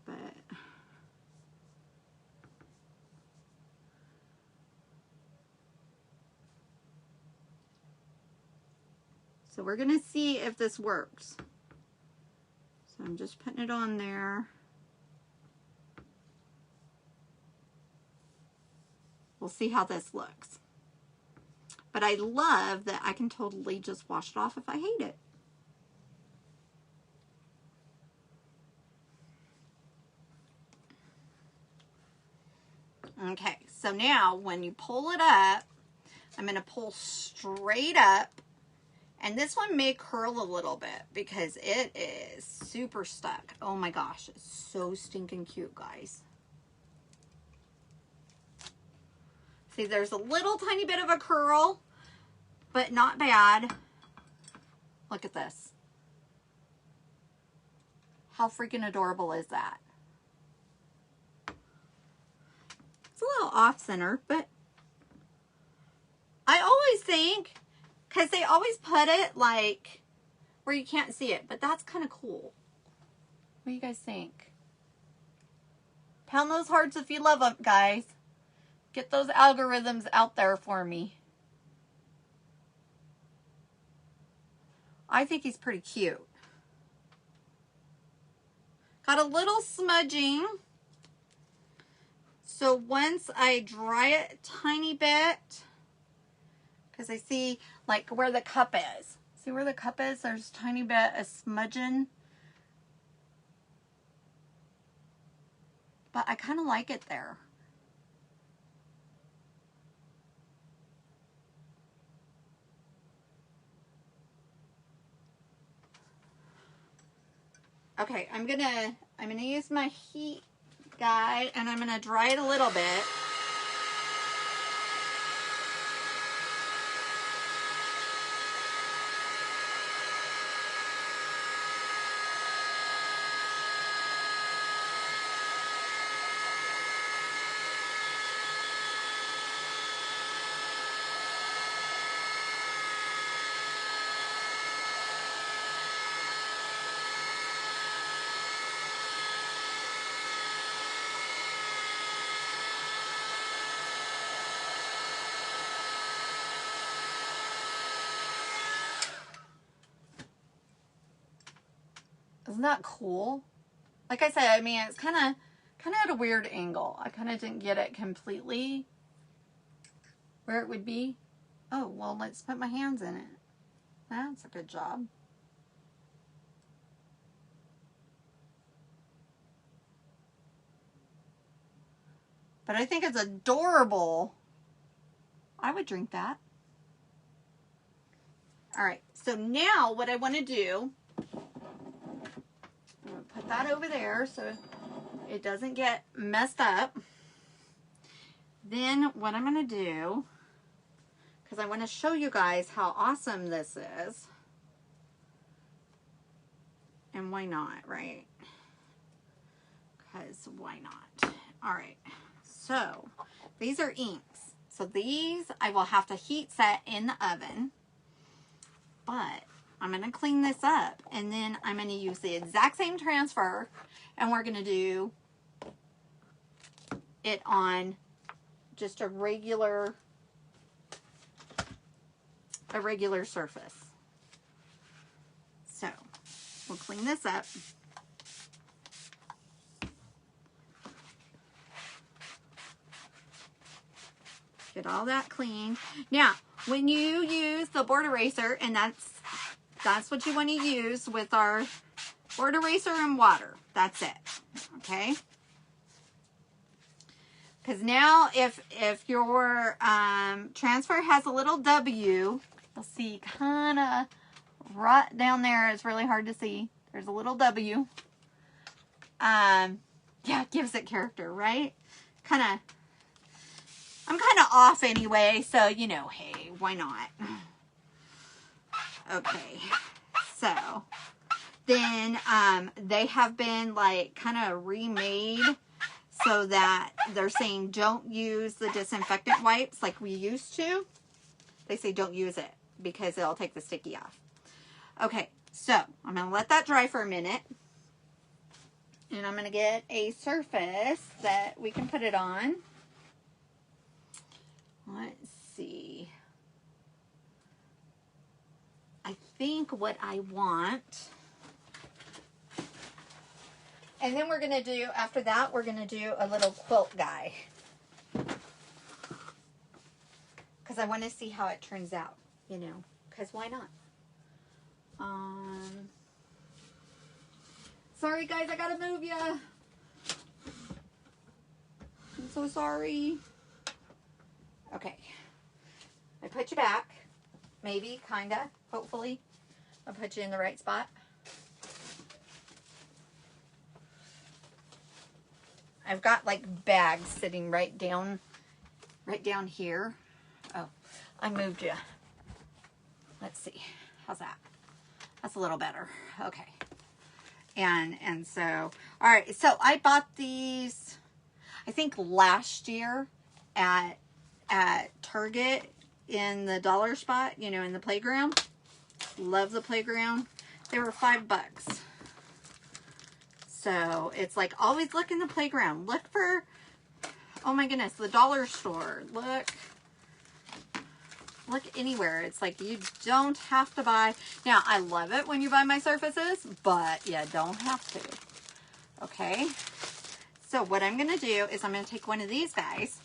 But So we're going to see if this works. So I'm just putting it on there. We'll see how this looks. But I love that I can totally just wash it off if I hate it. Okay, so now when you pull it up, I'm going to pull straight up. And this one may curl a little bit because it is super stuck. Oh my gosh, it's so stinking cute, guys. See, there's a little tiny bit of a curl, but not bad. Look at this. How freaking adorable is that? It's a little off-center, but I always think, because they always put it like where you can't see it, but that's kind of cool. What do you guys think? Pound those hearts if you love them, guys. Get those algorithms out there for me. I think he's pretty cute. Got a little smudging. So once I dry it a tiny bit, because I see like where the cup is. See where the cup is? There's a tiny bit of smudging. But I kind of like it there. Okay, I'm gonna use my heat guide and I'm gonna dry it a little bit. Isn't that cool? Like I said, I mean, it's kind of at a weird angle. I kind of didn't get it completely where it would be. Oh, well, let's put my hands in it. That's a good job. But I think it's adorable. I would drink that. All right, so now what I want to do, I'm going to put that over there so it doesn't get messed up. Then what I'm going to do, because I want to show you guys how awesome this is. And why not, right? Because why not? All right, so these are inks. So these I will have to heat set in the oven. But I'm going to clean this up. And then I'm going to use the exact same transfer. And we're going to do it on just a regular surface. So we'll clean this up. Get all that clean. Now, when you use the board eraser, and that's what you want to use with our board eraser and water. That's it. Okay? Because now if your transfer has a little W, you'll see kind of right down there. It's really hard to see. There's a little W. Yeah, it gives it character, right? I'm kind of off anyway, so, you know, hey, why not? Okay, so then they have been, like, kind of remade so that they're saying don't use the disinfectant wipes like we used to. They say don't use it because it'll take the sticky off. Okay, so I'm going to let that dry for a minute. And I'm going to get a surface that we can put it on. Let's see. I think what I want, and then we're going to do, after that, we're going to do a little quilt guy. Because I want to see how it turns out, you know, because why not? Sorry guys, I gotta move ya. I'm so sorry. Okay. I put you back. Maybe, kinda, hopefully. I'll put you in the right spot. I've got like bags sitting right down here. Oh, I moved you. Let's see. How's that? That's a little better. Okay. And so, all right. So I bought these, I think last year at Target in the dollar spot, you know, in the playground. Love the playground. They were $5. So it's like always look in the playground. Look for, oh my goodness, the dollar store. Look anywhere. It's like you don't have to buy. Now, I love it when you buy my surfaces, but you don't have to. Okay. So what I'm going to do is I'm going to take one of these guys.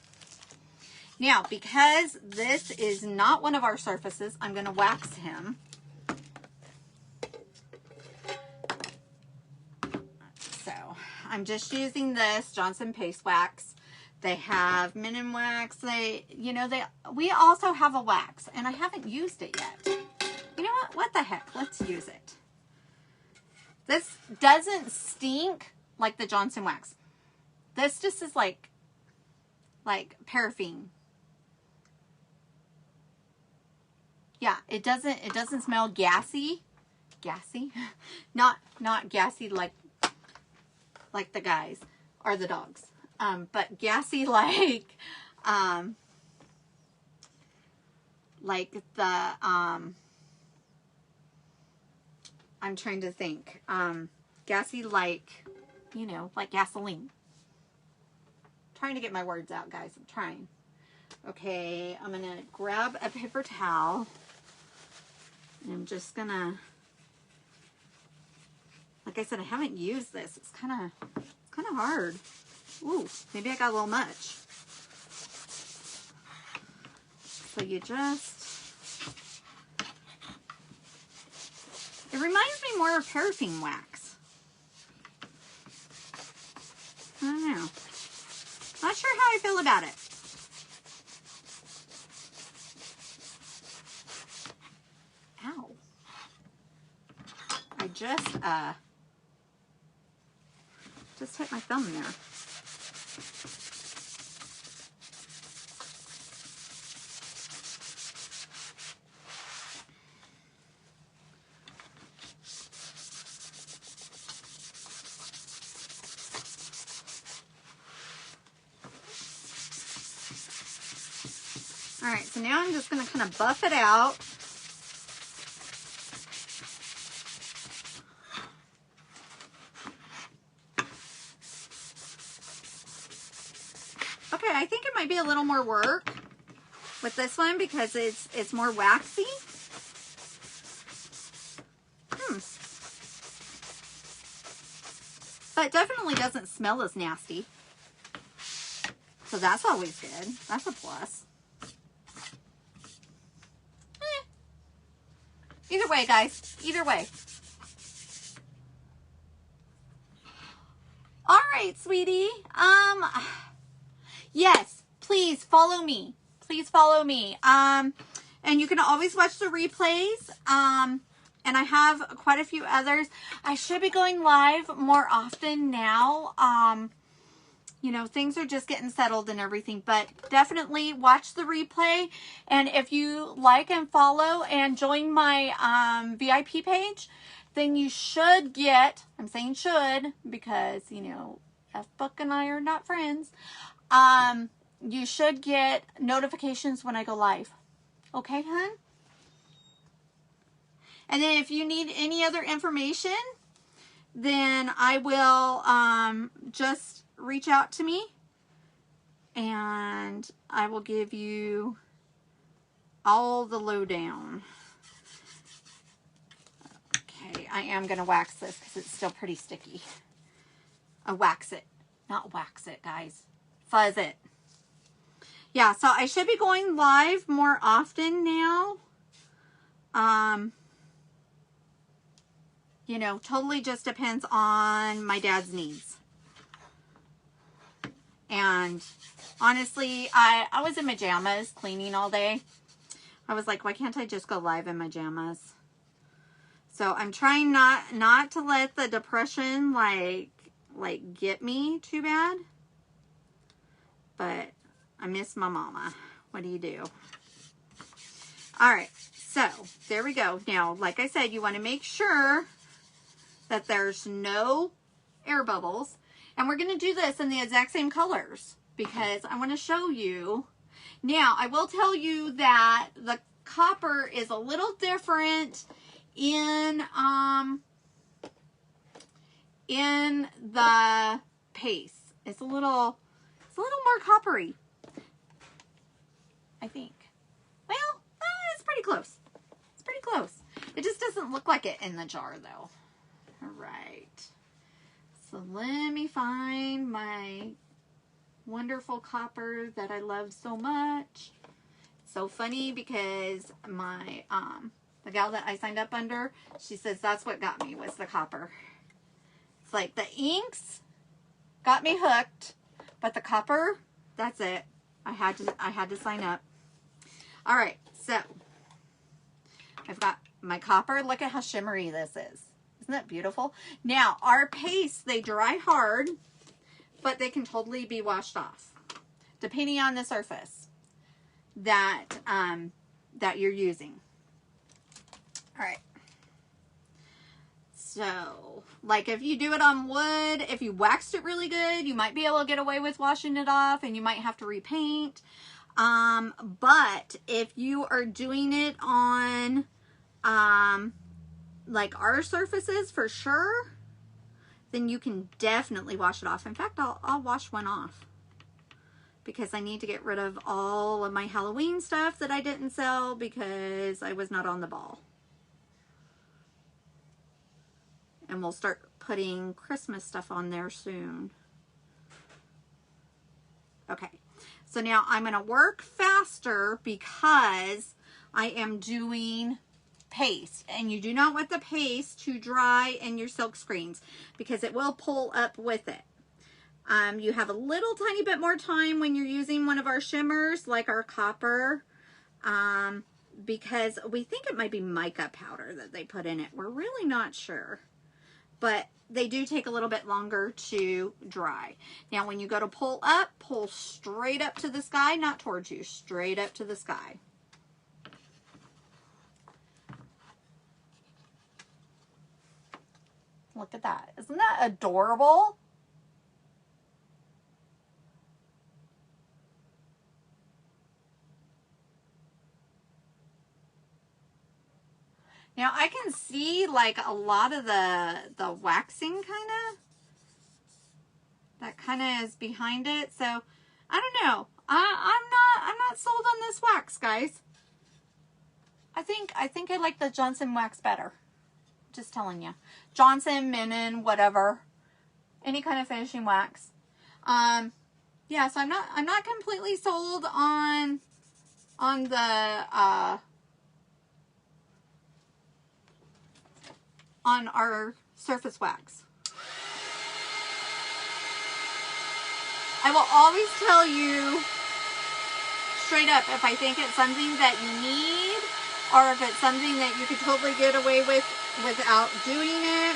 Now, because this is not one of our surfaces, I'm going to wax him. So I'm just using this Johnson Paste Wax. They have Minin Wax. We also have a wax, and I haven't used it yet. You know what? What the heck? Let's use it. This doesn't stink like the Johnson Wax. This just is like paraffin. Yeah, it doesn't smell gassy. Gassy? Not gassy like the guys or the dogs. But gassy like the, I'm trying to think, gassy like, you know, like gasoline. I'm trying to get my words out, guys. I'm trying. Okay, I'm going to grab a paper towel. And I'm just going to, like I said, I haven't used this. It's kind of hard. Ooh, maybe I got a little much. So you just, it reminds me more of paraffin wax. I don't know. Not sure how I feel about it. Ow. I just hit my thumb there. All right, so now I'm just going to kind of buff it out. Okay, I think it might be a little more work with this one because it's more waxy. But it definitely doesn't smell as nasty. So that's always good. That's a plus. Either way, guys. Either way. All right, sweetie. Yes, please follow me. Please follow me. And you can always watch the replays. And I have quite a few others. I should be going live more often now. You know, things are just getting settled and everything, but definitely watch the replay. And if you like and follow and join my VIP page, then you should get, I'm saying should because, you know, F-Book and I are not friends. You should get notifications when I go live. Okay, hon? And then if you need any other information, then I will just reach out to me and I will give you all the lowdown. I am going to wax this because it's still pretty sticky. Wax it. Not wax it, guys. Fuzz it. Yeah, so I should be going live more often now. You know, totally just depends on my dad's needs. And honestly, I was in pajamas cleaning all day. I was like, why can't I just go live in my pajamas? So I'm trying not to let the depression like get me too bad. But I miss my mama. What do you do? All right, so there we go. Now, like I said, you want to make sure that there's no air bubbles. And we're going to do this in the exact same colors because I want to show you. Now, I will tell you that the copper is a little different in the paste. It's a little more coppery, I think. Well, it's pretty close. It's pretty close. It just doesn't look like it in the jar, though. All right. So let me find my wonderful copper that I love so much. So funny because my the gal that I signed up under, she says that's what got me was the copper. It's like the inks got me hooked, but the copper, that's it. I had to sign up. All right, so I've got my copper. Look at how shimmery this is. Isn't that beautiful? Now, our pastes, they dry hard, but they can totally be washed off, depending on the surface that that you're using. All right. So, like if you do it on wood, if you waxed it really good, you might be able to get away with washing it off, and you might have to repaint. But if you are doing it on like our surfaces for sure, then you can definitely wash it off. In fact, I'll wash one off because I need to get rid of all of my Halloween stuff that I didn't sell because I was not on the ball. And we'll start putting Christmas stuff on there soon. Okay, so now I'm going to work faster because I am doing paste, and you do not want the paste to dry in your silk screens because it will pull up with it. You have a little tiny bit more time when you're using one of our shimmers like our copper because we think it might be mica powder that they put in it. We're really not sure, but they do take a little bit longer to dry. Now when you go to pull up, pull straight up to the sky, not towards you, straight up to the sky. Look at that. Isn't that adorable? Now I can see like a lot of the waxing that kind of is behind it. So I don't know. I'm not sold on this wax, guys. I think I like the Johnson wax better. Just telling you. Johnson, Menon, whatever. Any kind of finishing wax. Yeah, so I'm not completely sold on the on our surface wax. I will always tell you straight up if I think it's something that you need or if it's something that you could totally get away with without doing it.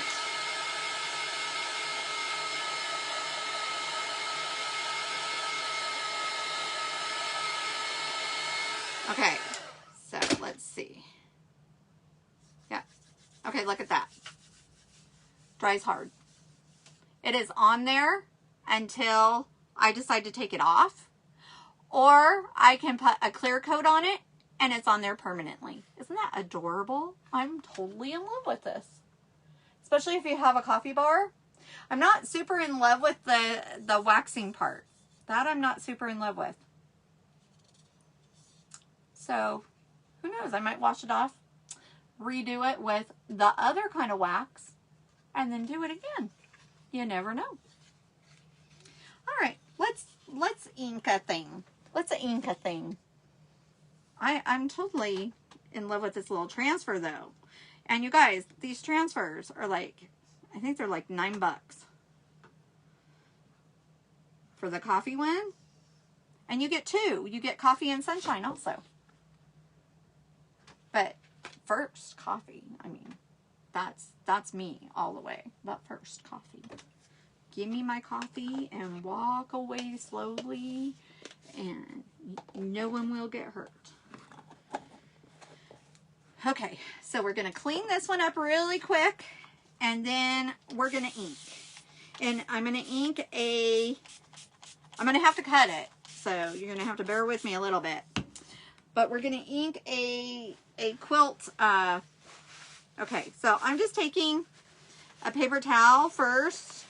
Okay, so let's see. Yeah. Okay, look at that. Dries hard. It is on there until I decide to take it off. Or I can put a clear coat on it and it's on there permanently. Isn't that adorable? I'm totally in love with this. Especially if you have a coffee bar. I'm not super in love with the waxing part. That I'm not super in love with. So, who knows? I might wash it off redo it with the other kind of wax, and then do it again. You never know. All right, let's ink a thing. Let's ink a thing. I'm totally in love with this little transfer though. And you guys, these transfers are like, I think they're like $9 for the coffee one. And you get two. You get coffee and sunshine also. But first, coffee. I mean, that's me all the way. But first, coffee. Give me my coffee and walk away slowly, and no one will get hurt. Okay, so we're going to clean this one up really quick, and then we're going to ink. And I'm going to ink I'm going to have to cut it, so you're going to have to bear with me a little bit. But we're going to ink a quilt. Okay, so I'm just taking a paper towel first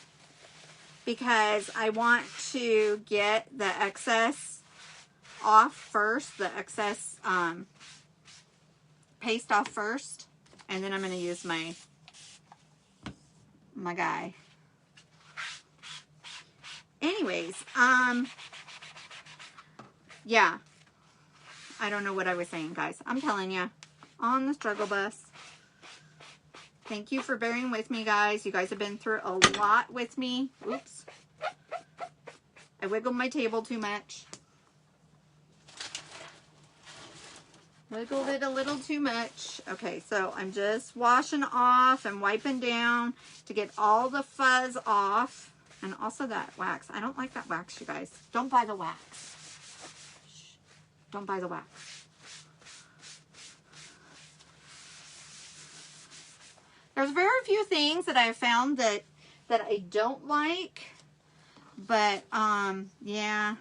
because I want to get the excess off first, the excess paste off first, and then I'm going to use my guy. Anyways, yeah, I don't know what I was saying, guys. I'm telling you, on the struggle bus. Thank you for bearing with me, guys. You guys have been through a lot with me. Oops. I wiggled my table too much. Wiggled it a little too much. Okay, so I'm just washing off and wiping down to get all the fuzz off. And also that wax. I don't like that wax, you guys. Don't buy the wax. Shh. Don't buy the wax. There's very few things that I've found that I don't like. But, yeah.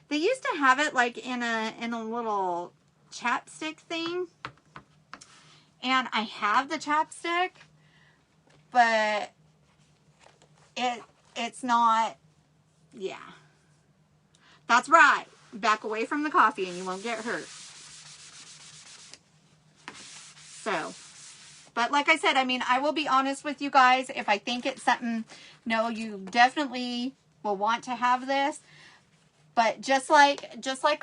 They used to have it like in a little chapstick thing, and I have the chapstick, but it's not, yeah, that's right, back away from the coffee and you won't get hurt. So, but like I said, I mean, I will be honest with you guys. If I think it's something, no, you definitely will want to have this. But just like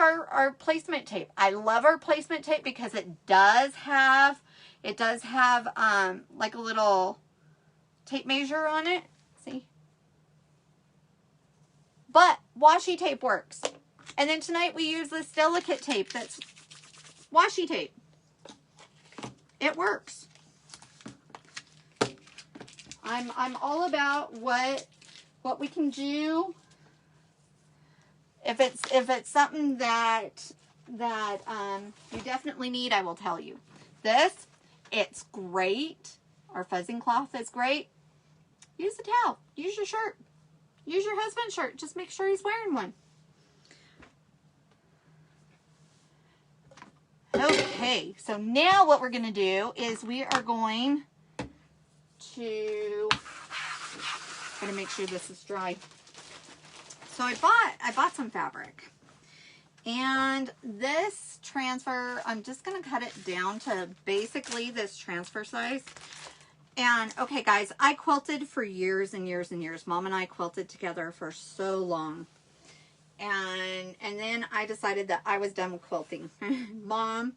our placement tape, I love our placement tape because it does have like a little tape measure on it. See? But washi tape works. And then tonight we use this delicate tape that's washi tape. It works. I'm all about what we can do. If it's something that you definitely need, I will tell you. This, it's great. Our fuzzing cloth is great. Use a towel. Use your shirt. Use your husband's shirt. Just make sure he's wearing one. Okay, so now what we're going to do is we are going to, gotta make sure this is dry. So I bought some fabric, and this transfer, I'm just going to cut it down to basically this transfer size. And okay, guys, I quilted for years and years and years. Mom and I quilted together for so long. And then I decided that I was done with quilting. Mom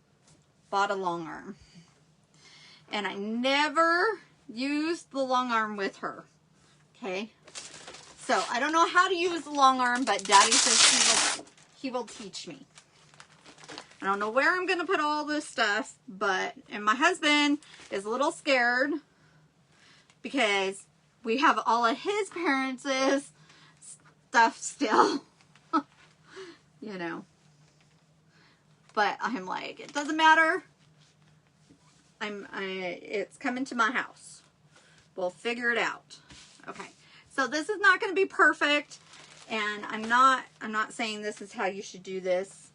bought a long arm. And I never used the long arm with her. Okay? So, I don't know how to use the long arm, but Daddy says he will teach me. I don't know where I'm going to put all this stuff, and my husband is a little scared because we have all of his parents' stuff still, you know. But I'm like, it doesn't matter. It's coming to my house. We'll figure it out. Okay. So this is not going to be perfect, and I'm not saying this is how you should do this,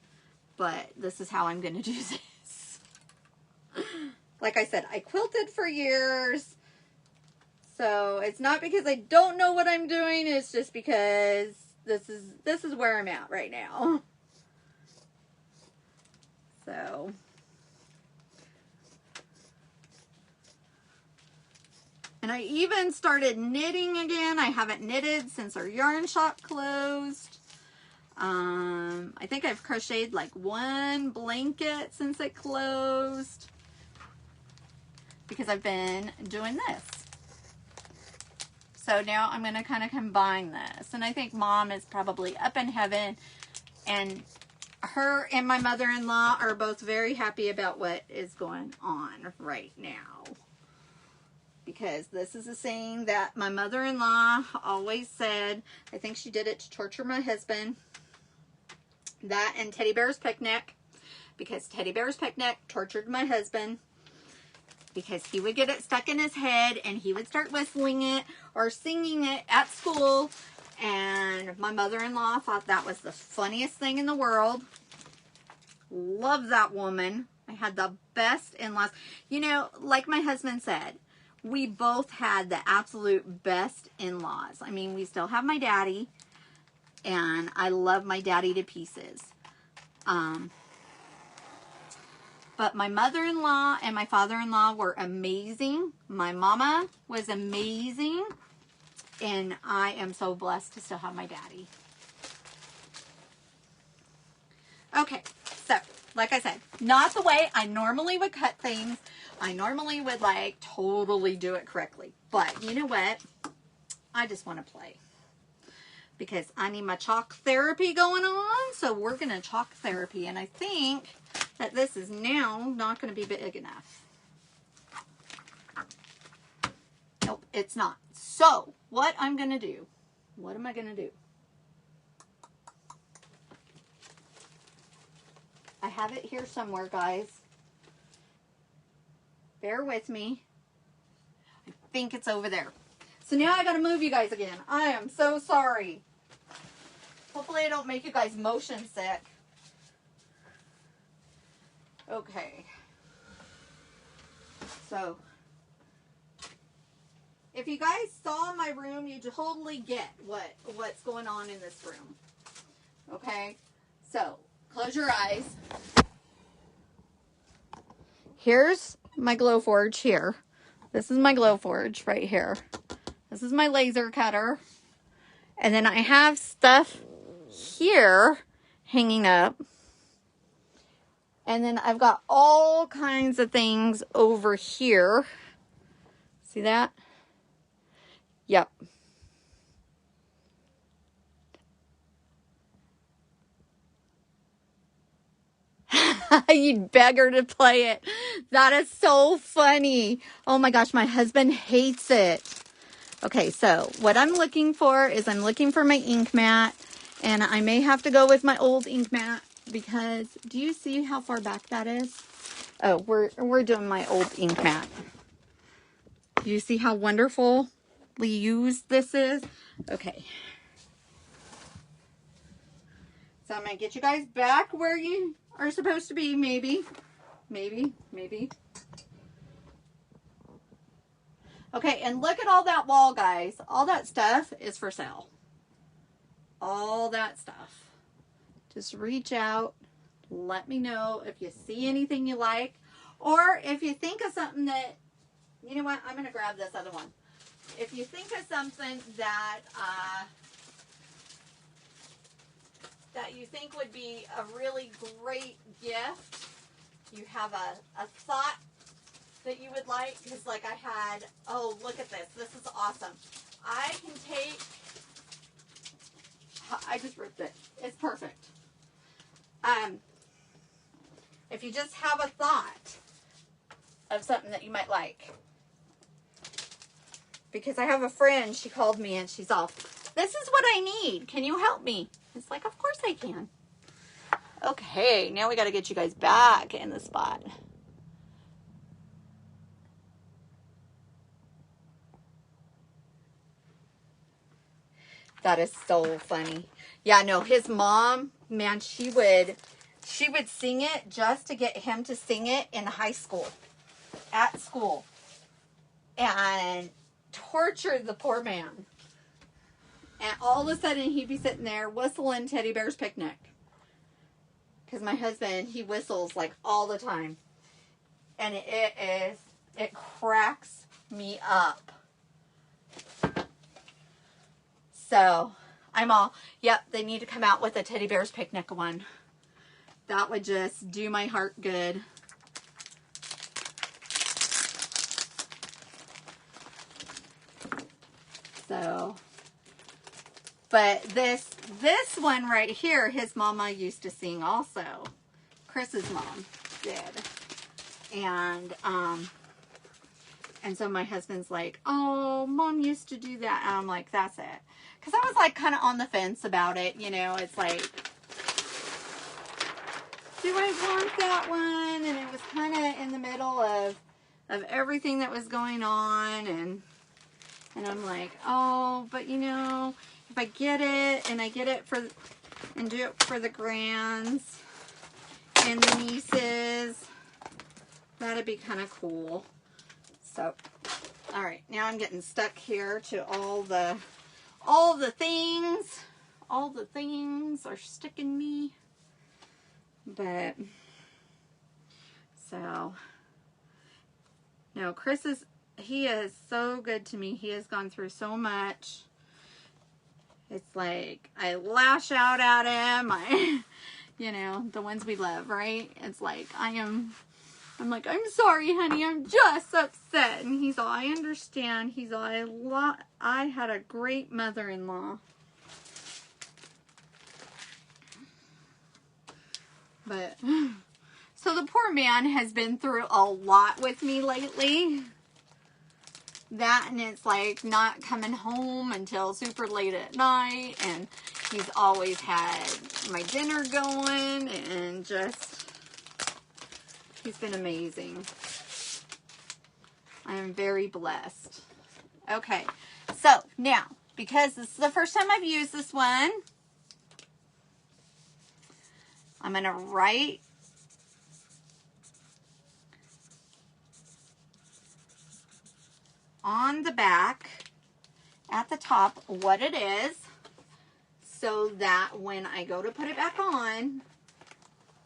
but this is how I'm going to do this. Like I said, I quilted for years, so it's not because I don't know what I'm doing, it's just because this is where I'm at right now. So, And I even started knitting again. I haven't knitted since our yarn shop closed. I think I've crocheted like one blanket since it closed because I've been doing this. So now I'm going to kind of combine this. And I think Mom is probably up in heaven, and her and my mother-in-law are both very happy about what is going on right now. Because this is a saying that my mother-in-law always said. I think she did it to torture my husband. That and Teddy Bear's Picnic. Because Teddy Bear's Picnic tortured my husband. Because he would get it stuck in his head and he would start whistling it or singing it at school. And my mother-in-law thought that was the funniest thing in the world. Love that woman. I had the best in-laws. You know, like my husband said, we both had the absolute best in-laws. I mean, we still have my daddy, and I love my daddy to pieces. But my mother-in-law and my father-in-law were amazing. My mama was amazing, and I am so blessed to still have my daddy. Okay, so like I said, not the way I normally would cut things. I normally would like totally do it correctly. But you know what? I just want to play. Because I need my chalk therapy going on. So we're going to chalk therapy. And I think that this is now not going to be big enough. Nope, it's not. So what I'm going to do. What am I going to do? I have it here somewhere, guys. Bear with me. I think it's over there. So now I got to move you guys again. I am so sorry. Hopefully I don't make you guys motion sick. Okay. So, if you guys saw my room, you totally get what's going on in this room. Okay? So, close your eyes. Here's my glow forge here. This is my glow forge right here. This is my laser cutter. And then I have stuff here hanging up. And then I've got all kinds of things over here. See that? Yep. You'd beg her to play it. That is so funny. Oh my gosh, my husband hates it. Okay, so what I'm looking for is I'm looking for my ink mat. And I may have to go with my old ink mat because do you see how far back that is? Oh, we're doing my old ink mat. Do you see how wonderfully used this is? Okay. So I'm going to get you guys back where you are supposed to be, maybe. Maybe. Okay, and look at all that wall, guys. All that stuff is for sale. All that stuff. Just reach out. Let me know if you see anything you like. Or if you think of something that, you know what, I'm going to grab this other one. If you think of something that that you think would be a really great gift, you have a thought that you would like, because like I had, oh, look at this. This is awesome. I can take, I just ripped it. It's perfect. If you just have a thought of something that you might like. Because I have a friend, she called me and she's all, this is what I need. Can you help me? It's like, of course I can. Okay, now we got to get you guys back in the spot. That is so funny. Yeah, no, his mom, man, she would sing it just to get him to sing it in high school, at school, and torture the poor man. And all of a sudden, he'd be sitting there whistling Teddy Bear's Picnic. Because my husband, he whistles like all the time. And it cracks me up. So I'm all, yep, they need to come out with a Teddy Bears Picnic one. That would just do my heart good. So, but this one right here, his mama used to sing also. Chris's mom did. And so my husband's like, oh, Mom used to do that. And I'm like, that's it. Because I was like kind of on the fence about it. You know, it's like, do I want that one? And it was kind of in the middle of everything that was going on. And I'm like, oh, but you know, if I get it and I get it and do it for the grands and the nieces, that'd be kind of cool. So, all right, now I'm getting stuck here to all the things. All the things are sticking me. But, so, no, he is so good to me. He has gone through so much. It's like, I lash out at him. You know, the ones we love, right? It's like, I'm like, I'm sorry, honey, I'm just upset. And he's all, I understand. He's all, I had a great mother-in-law. But, so the poor man has been through a lot with me lately. That, and it's like not coming home until super late at night. And he's always had my dinner going and just, he's been amazing. I am very blessed. Okay, so now, because this is the first time I've used this one, I'm going to write on the back at the top what it is, so that when I go to put it back on,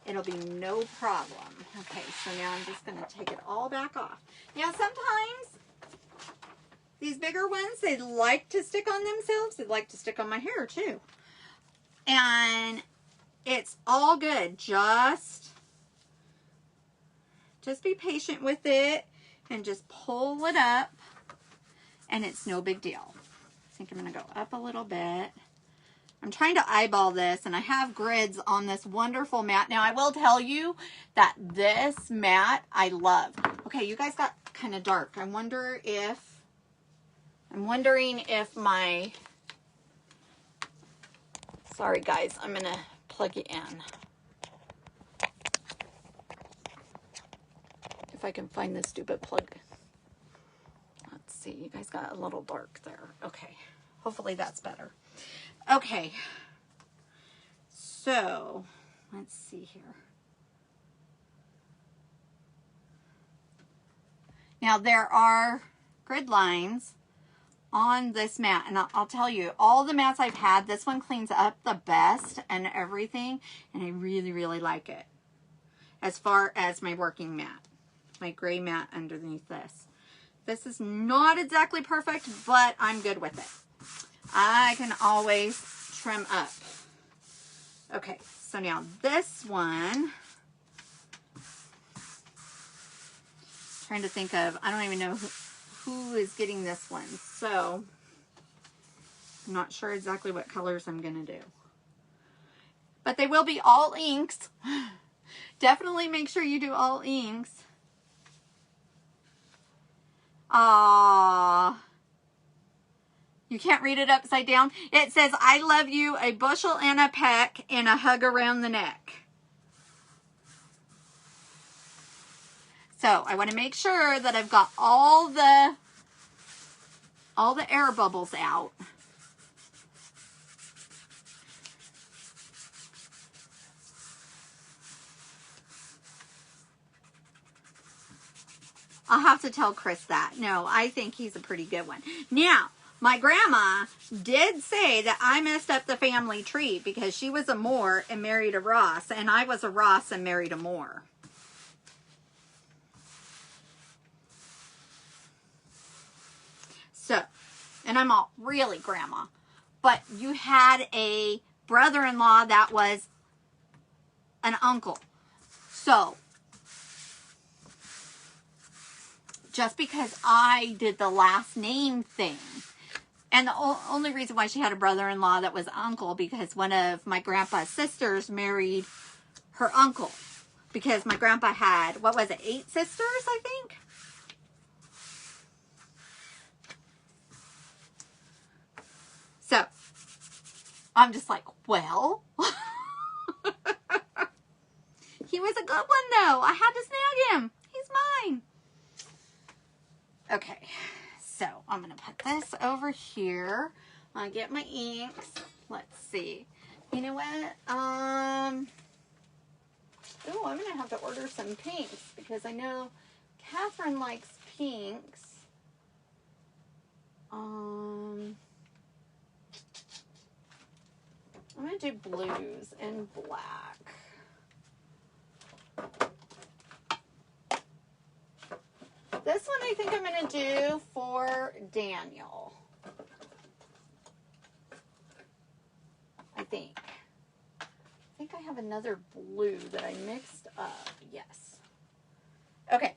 it'll be no problem. Okay, so now I'm just going to take it all back off. Now, sometimes these bigger ones, they like to stick on themselves. They like to stick on my hair, too. And it's all good. Just be patient with it and just pull it up, and it's no big deal. I think I'm going to go up a little bit. I'm trying to eyeball this, and I have grids on this wonderful mat. Now, I will tell you that this mat I love. Okay, you guys got kind of dark. I'm wondering if my, sorry guys, I'm going to plug it in. If I can find this stupid plug. Let's see, you guys got a little dark there. Okay, hopefully that's better. Okay, so let's see here. Now there are grid lines on this mat, and I'll tell you, all the mats I've had, this one cleans up the best and everything, and I really, really like it. As far as my working mat, my gray mat underneath this. This is not exactly perfect, but I'm good with it. I can always trim up. Okay, so now this one, trying to think of, I don't even know who is getting this one, so I'm not sure exactly what colors I'm going to do. But they will be all inks. Definitely make sure you do all inks. Aww. You can't read it upside down. It says, I love you, a bushel and a peck, and a hug around the neck. So I want to make sure that I've got all the air bubbles out. I'll have to tell Chris that. No, I think he's a pretty good one. Now, my grandma did say that I messed up the family tree because she was a Moore and married a Ross, and I was a Ross and married a Moore. So, and I'm all, really, Grandma? but you had a brother-in-law that was an uncle. So, just because I did the last name thing, and the only reason why she had a brother-in-law that was uncle, because one of my grandpa's sisters married her uncle. Because my grandpa had, what was it, 8 sisters, I think? So, I'm just like, well, he was a good one, though. I had to snag him. He's mine. Okay, so I'm going to put this over here. I get my inks. Let's see. You know what? Oh, I'm going to have to order some pinks because I know Catherine likes pinks. I'm going to do blues and black. This one I think I'm going to do for Daniel. I think I have another blue that I mixed up. Yes. Okay.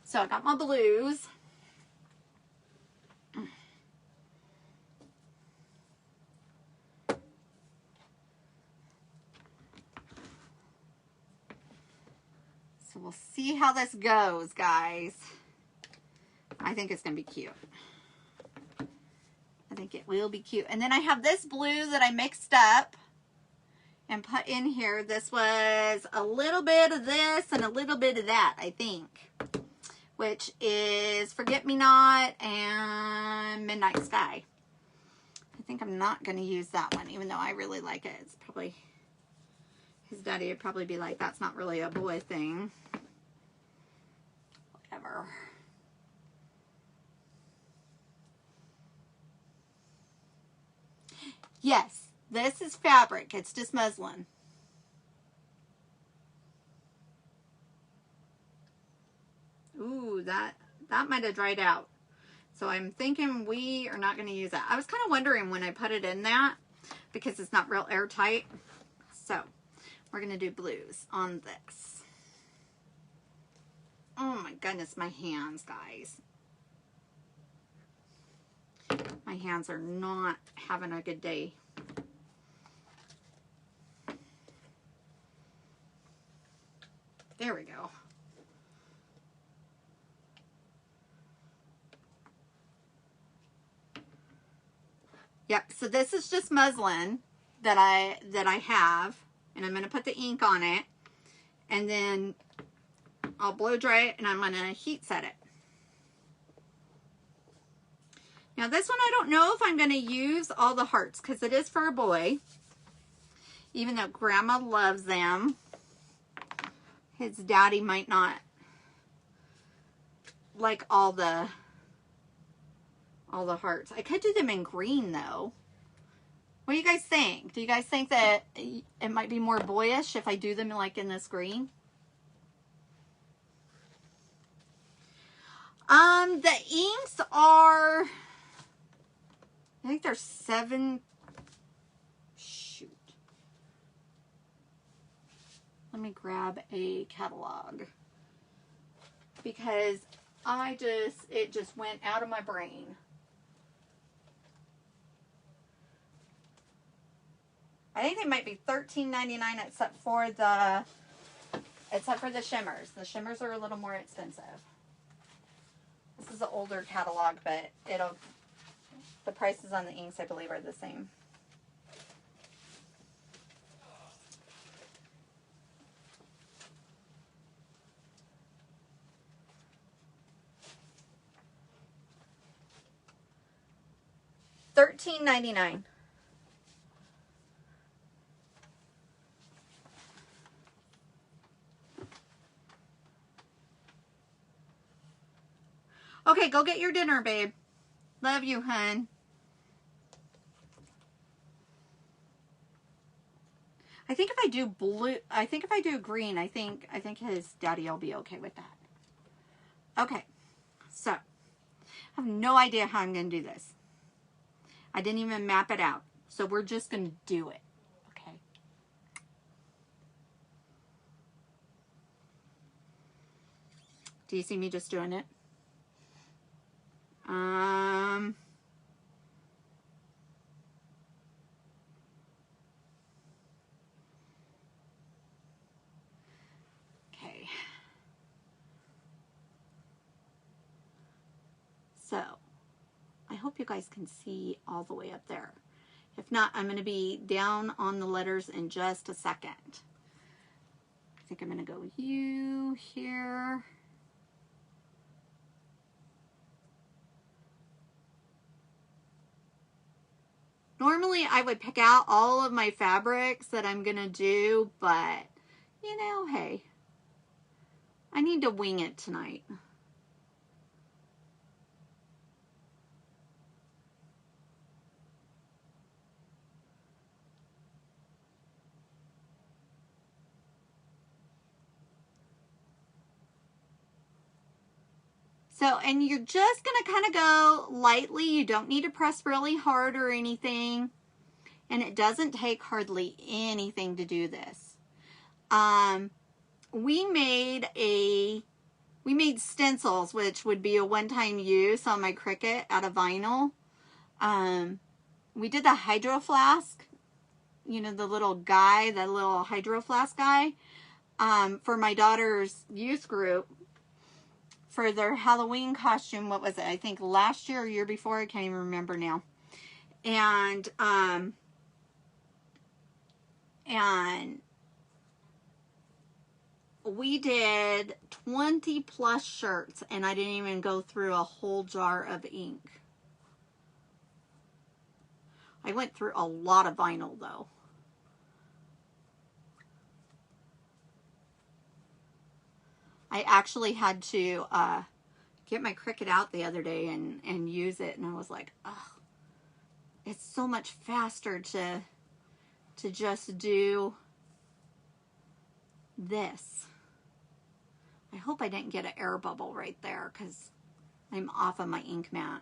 So I got my blues. So we'll see how this goes, guys. I think it's going to be cute. I think it will be cute. And then I have this blue that I mixed up and put in here. This was a little bit of this and a little bit of that, I think. Which is Forget Me Not and Midnight Sky. I think I'm not going to use that one, even though I really like it. It's probably, his daddy would probably be like, that's not really a boy thing. Whatever. Yes, this is fabric. It's just muslin. Ooh, that might have dried out. So I'm thinking we are not going to use that. I was kind of wondering when I put it in that because it's not real airtight. So we're going to do blues on this. Oh my goodness, my hands, guys. My hands are not having a good day. There we go. Yep, so this is just muslin that I have, and I'm going to put the ink on it, and then I'll blow dry it, and I'm going to heat set it. Now this one I don't know if I'm going to use all the hearts because it is for a boy, even though Grandma loves them. His daddy might not like all the hearts. I could do them in green though. What do you guys think? Do you guys think that it might be more boyish if I do them like in this green? The inks are, I think they're 7. Shoot. Let me grab a catalog because it just went out of my brain. I think they might be $13.99 except for the shimmers. The shimmers are a little more expensive. This is an older catalog, but the prices on the inks I believe are the same. $13.99. Okay, go get your dinner, babe. Love you, hun. I think if I do blue, I think if I do green, I think his daddy will be okay with that. Okay, so I have no idea how I'm going to do this. I didn't even map it out. So we're just going to do it. Okay. Do you see me just doing it? Okay. So, I hope you guys can see all the way up there. If not, I'm going to be down on the letters in just a second. I think I'm going to go you here. Normally, I would pick out all of my fabrics that I'm going to do, but, you know, hey, I need to wing it tonight. So, and you're just going to kind of go lightly. You don't need to press really hard or anything. And it doesn't take hardly anything to do this. We made stencils, which would be a one-time use on my Cricut out of vinyl. We did the hydro flask, you know, the little guy, the little hydro flask guy, for my daughter's youth group for their Halloween costume. What was it? I think last year or year before. I can't even remember now. And we did 20 plus shirts, and I didn't even go through a whole jar of ink. I went through a lot of vinyl though. I actually had to get my Cricut out the other day and use it, and I was like, oh, it's so much faster to just do this. I hope I didn't get an air bubble right there because I'm off of my ink mat.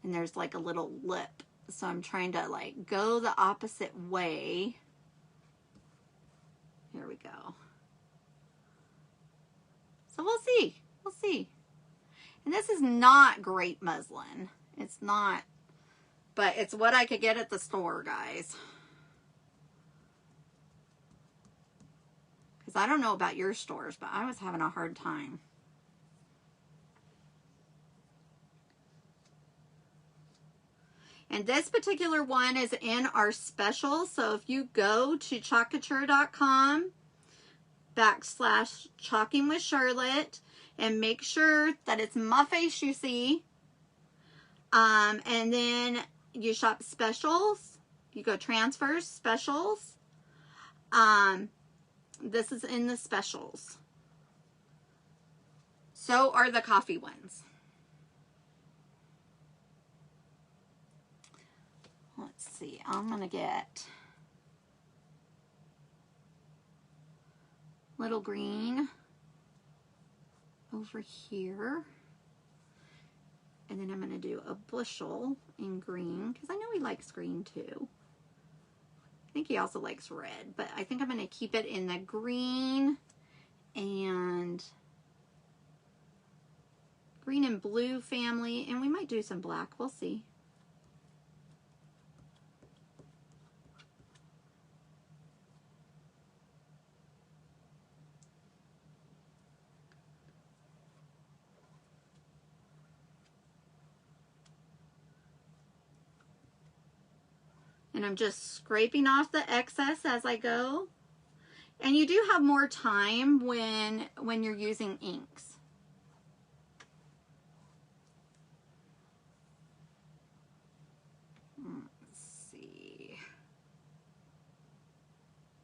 And there's like a little lip. So I'm trying to like go the opposite way. Here we go. So we'll see. We'll see. And this is not great muslin. It's not. But it's what I could get at the store, guys. Because I don't know about your stores, but I was having a hard time. And this particular one is in our special. So if you go to chalkcouture.com/chalking with Charlotte and make sure that it's my face you see. And then you shop specials. You go transfers, specials. This is in the specials. So are the coffee ones. Let's see. I'm going to get little green over here. And then I'm going to do a bushel in green because I know he likes green too. I think he also likes red, but I think I'm going to keep it in the green and blue family, and we might do some black. We'll see. And I'm just scraping off the excess as I go. And you do have more time when you're using inks. Let's see.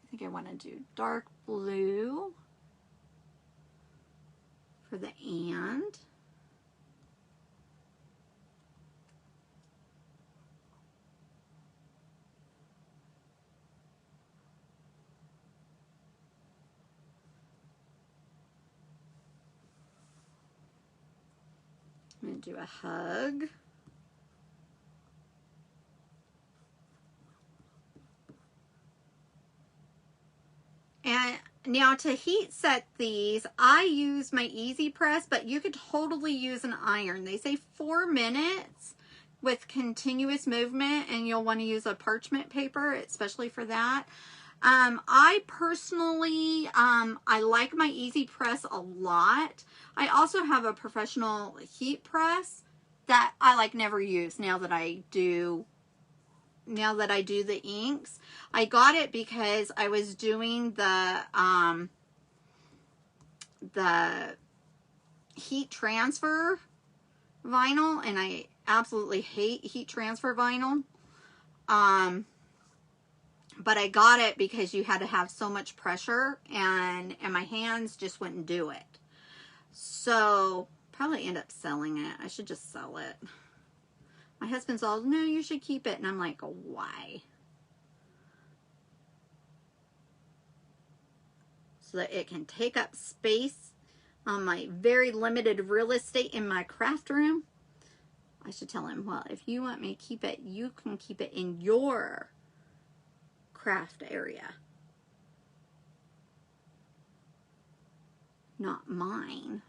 I think I want to do dark blue for the and. I'm going to do a hug. Now to heat set these, I use my Easy Press, but you could totally use an iron. They say 4 minutes with continuous movement, and you'll want to use a parchment paper, especially for that. I personally, I like my Easy Press a lot. I also have a professional heat press that I like never use now that I do the inks. I got it because I was doing the heat transfer vinyl, and I absolutely hate heat transfer vinyl. But I got it because you had to have so much pressure, and my hands just wouldn't do it. So probably end up selling it. I should just sell it. My husband's all, no, you should keep it. And I'm like, why? So that it can take up space on my very limited real estate in my craft room. I should tell him, well, if you want me to keep it, you can keep it in your craft area, not mine.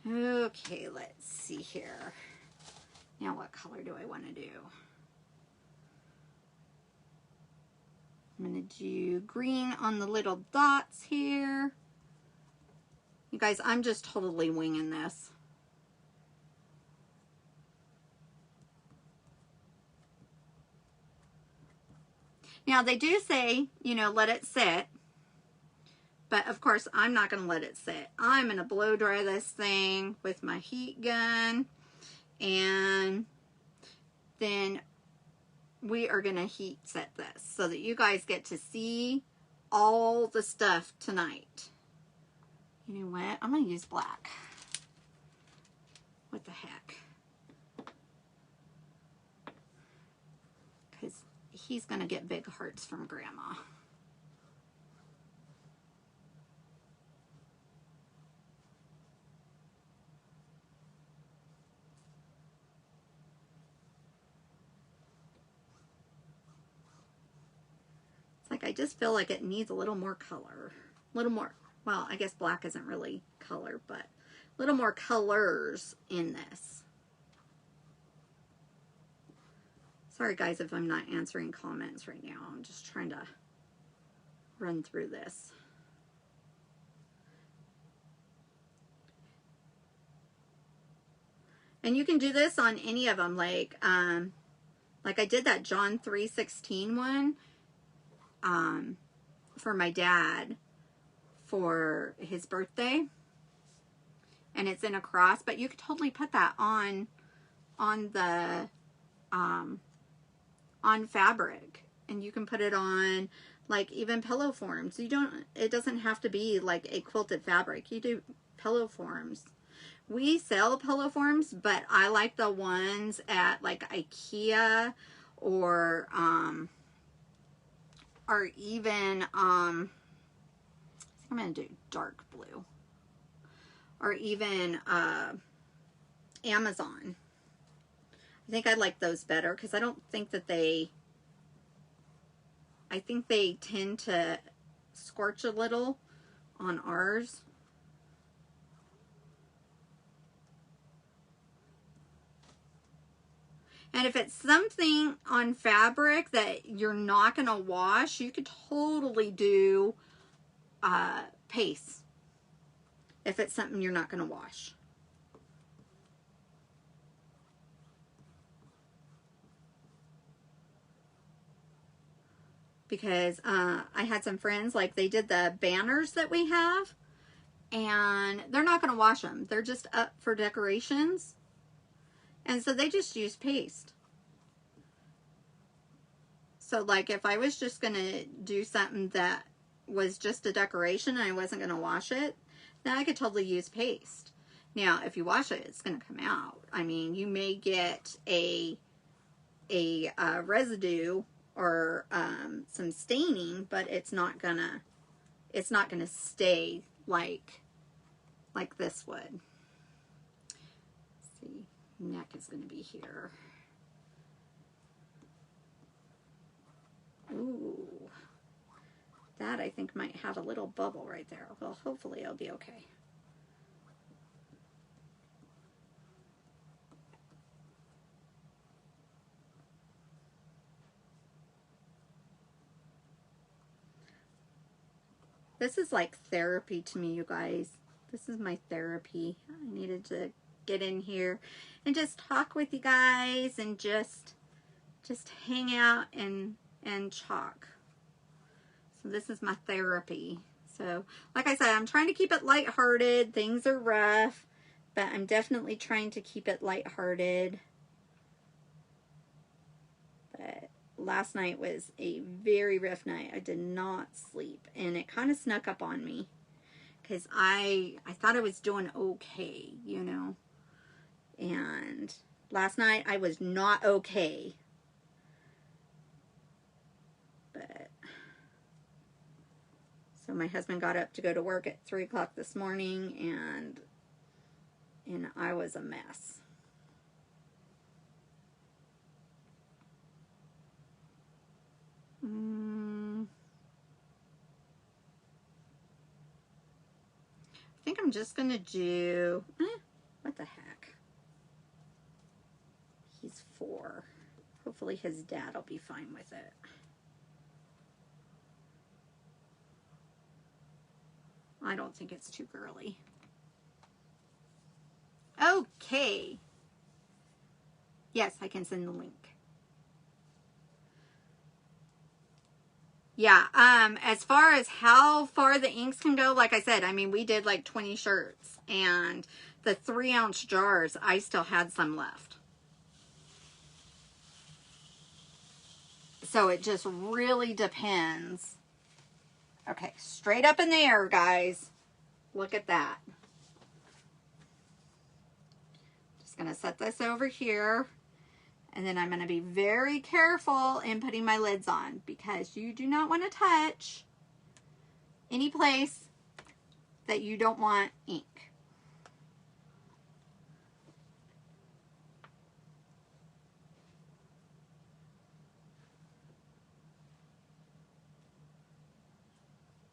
Okay, let's see here. Now what color do I want to do? I'm going to do green on the little dots here. You guys, I'm just totally winging this. Now they do say, you know, let it sit. But of course, I'm not going to let it sit. I'm going to blow dry this thing with my heat gun. And then we are going to heat set this so that you guys get to see all the stuff tonight. You know what? I'm going to use black. What the heck? Because he's going to get big hearts from Grandma. Like, I just feel like it needs a little more color. A little more, well, I guess black isn't really color, but a little more colors in this. Sorry, guys, if I'm not answering comments right now. I'm just trying to run through this. And you can do this on any of them. Like I did that John 3:16 one. For my dad for his birthday, and it's in a cross, but you could totally put that on the on fabric, and you can put it on like even pillow forms. It doesn't have to be like a quilted fabric. You do pillow forms. We sell pillow forms, but I like the ones at like IKEA or even, I think I'm going to do dark blue. Or even Amazon. I think I like those better because I don't think that I think they tend to scorch a little on ours. And if it's something on fabric that you're not going to wash, you could totally do paste if it's something you're not going to wash. Because I had some friends, like they did the banners that we have, and they're not going to wash them. They're just up for decorations. And so they just use paste. So like if I was just going to do something that was just a decoration and I wasn't going to wash it, then I could totally use paste. Now, if you wash it, it's going to come out. I mean, you may get a residue or some staining, but it's not gonna stay like this would. Let's see, neck is going to be here. Ooh, that I think might have a little bubble right there. Well, hopefully it'll be okay. This is like therapy to me, you guys. This is my therapy. I needed to get in here and just talk with you guys and just hang out and talk. So this is my therapy. So like I said, I'm trying to keep it lighthearted. Things are rough, but I'm definitely trying to keep it lighthearted. But last night was a very rough night. I did not sleep, and it kind of snuck up on me because I thought I was doing okay, you know. And last night I was not okay. But so my husband got up to go to work at 3 o'clock this morning, and I was a mess. I think I'm just going to do, what the heck? He's 4. Hopefully his dad will be fine with it. I don't think it's too girly. Okay. Yes, I can send the link. Yeah, as far as how far the inks can go, like I said, I mean, we did like 20 shirts, and the 3-ounce jars, I still had some left. So it just really depends. Okay, straight up in the air, guys. Look at that. Just going to set this over here. And then I'm going to be very careful in putting my lids on, because you do not want to touch any place that you don't want ink.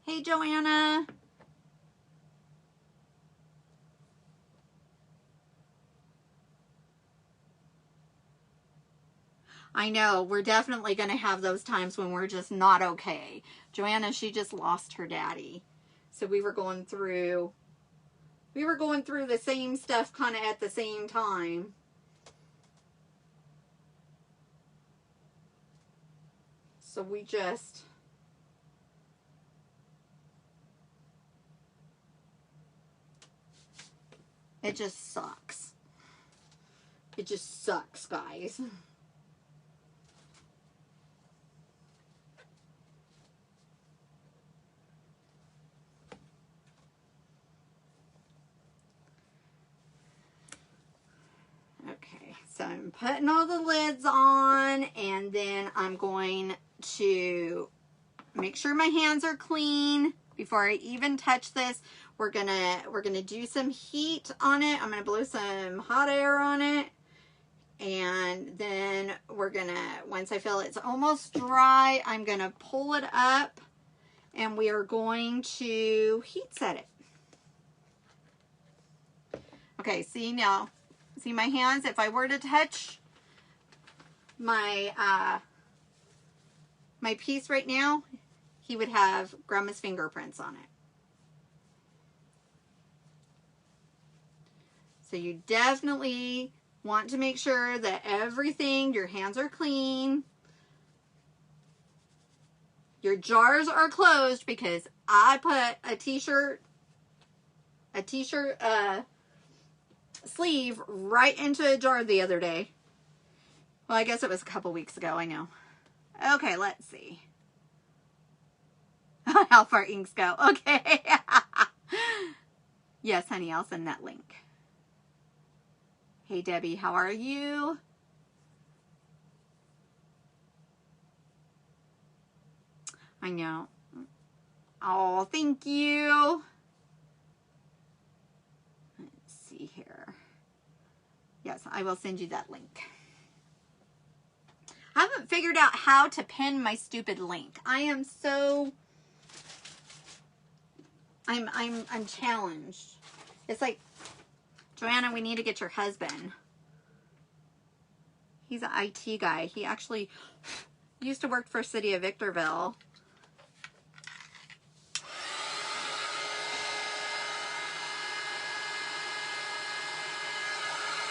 Hey, Joanna. I know, we're definitely going to have those times when we're just not okay. Joanna, she just lost her daddy. So we were going through the same stuff kind of at the same time. So we just... It just sucks. It just sucks, guys. Okay, so I'm putting all the lids on, and then I'm going to make sure my hands are clean before I even touch this. We're gonna do some heat on it. I'm gonna blow some hot air on it, and then we're gonna, once I feel it's almost dry, I'm gonna pull it up, and we are going to heat set it. Okay, see now. See my hands? If I were to touch my my piece right now, he would have Grandma's fingerprints on it. So you definitely want to make sure that everything, your hands are clean. Your jars are closed, because I put a t-shirt sleeve right into a jar the other day. Well, I guess it was a couple weeks ago, I know. Okay, let's see how far inks go. Okay. Yes, honey, I'll send that link. Hey, Debbie, how are you? I know. Oh, thank you. Let's see here. Yes, I will send you that link. I haven't figured out how to pin my stupid link. I am so I'm challenged. It's like, Joanna, we need to get your husband. He's an IT guy. He actually used to work for City of Victorville.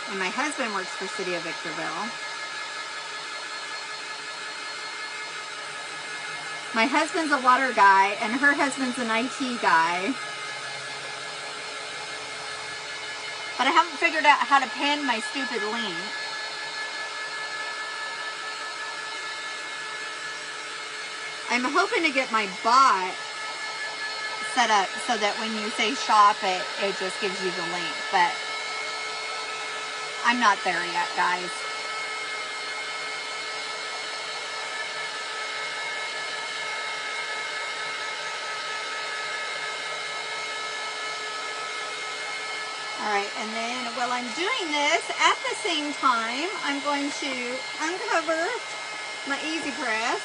And my husband works for City of Victorville. My husband's a water guy, and her husband's an IT guy. But I haven't figured out how to pin my stupid link. I'm hoping to get my bot set up so that when you say shop it, it just gives you the link. But I'm not there yet, guys. All right, and then while I'm doing this, at the same time, I'm going to uncover my Easy Press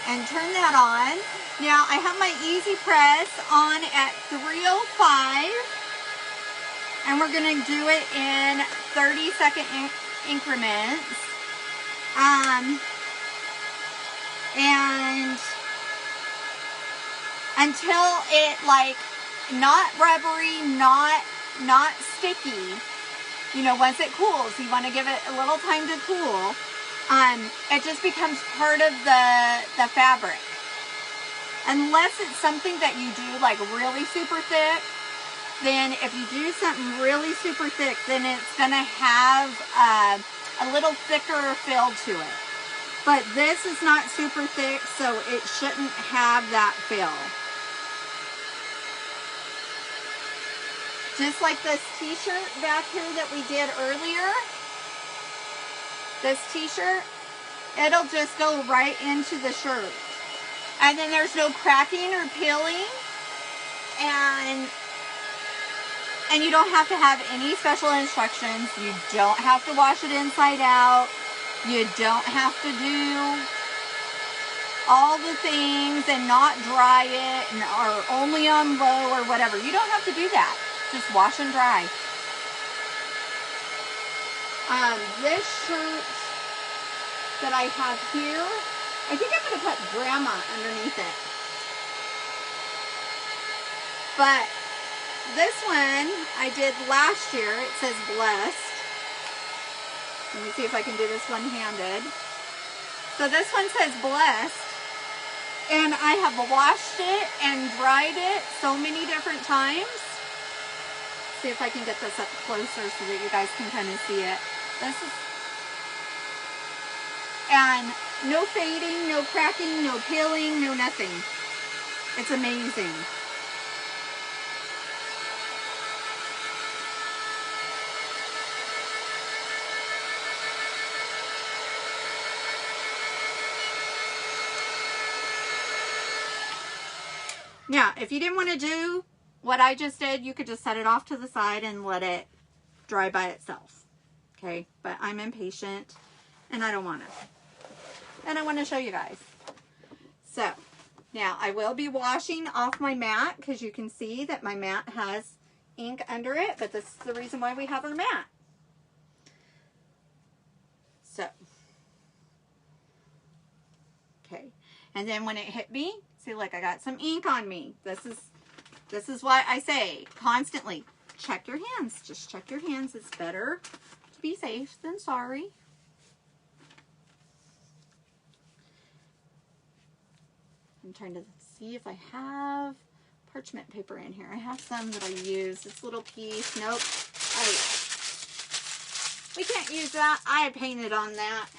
and turn that on. Now, I have my Easy Press on at 3:05, and we're going to do it in 30-second increments. And until it, like, not rubbery, not sticky. You know, once it cools, you want to give it a little time to cool. It just becomes part of the fabric. Unless it's something that you do like really super thick, then if you do something really super thick, then it's going to have a little thicker feel to it. But this is not super thick, so it shouldn't have that feel. Just like this t-shirt back here that we did earlier. This t-shirt, it'll just go right into the shirt. And then there's no cracking or peeling. And you don't have to have any special instructions. You don't have to wash it inside out. You don't have to do all the things and not dry it or only on low or whatever. You don't have to do that. Just wash and dry. This shirt that I have here, I think I'm going to put grandma underneath it. But this one I did last year. It says blessed. Let me see if I can do this one-handed. So this one says blessed. And I have washed it and dried it so many different times. See if I can get this up closer so that you guys can kind of see it. This is, and no fading, no cracking, no peeling, no nothing. It's amazing. Now, if you didn't want to do what I just did, you could just set it off to the side and let it dry by itself. Okay, but I'm impatient and I don't want to. And I want to show you guys. So, now I will be washing off my mat because you can see that my mat has ink under it, but this is the reason why we have our mat. So, okay, and then when it hit me, see, look, I got some ink on me. This is why I say constantly check your hands. Just check your hands. It's better to be safe than sorry. I'm trying to see if I have parchment paper in here. I have some that I use. This little piece. Nope. We can't use that. I painted on that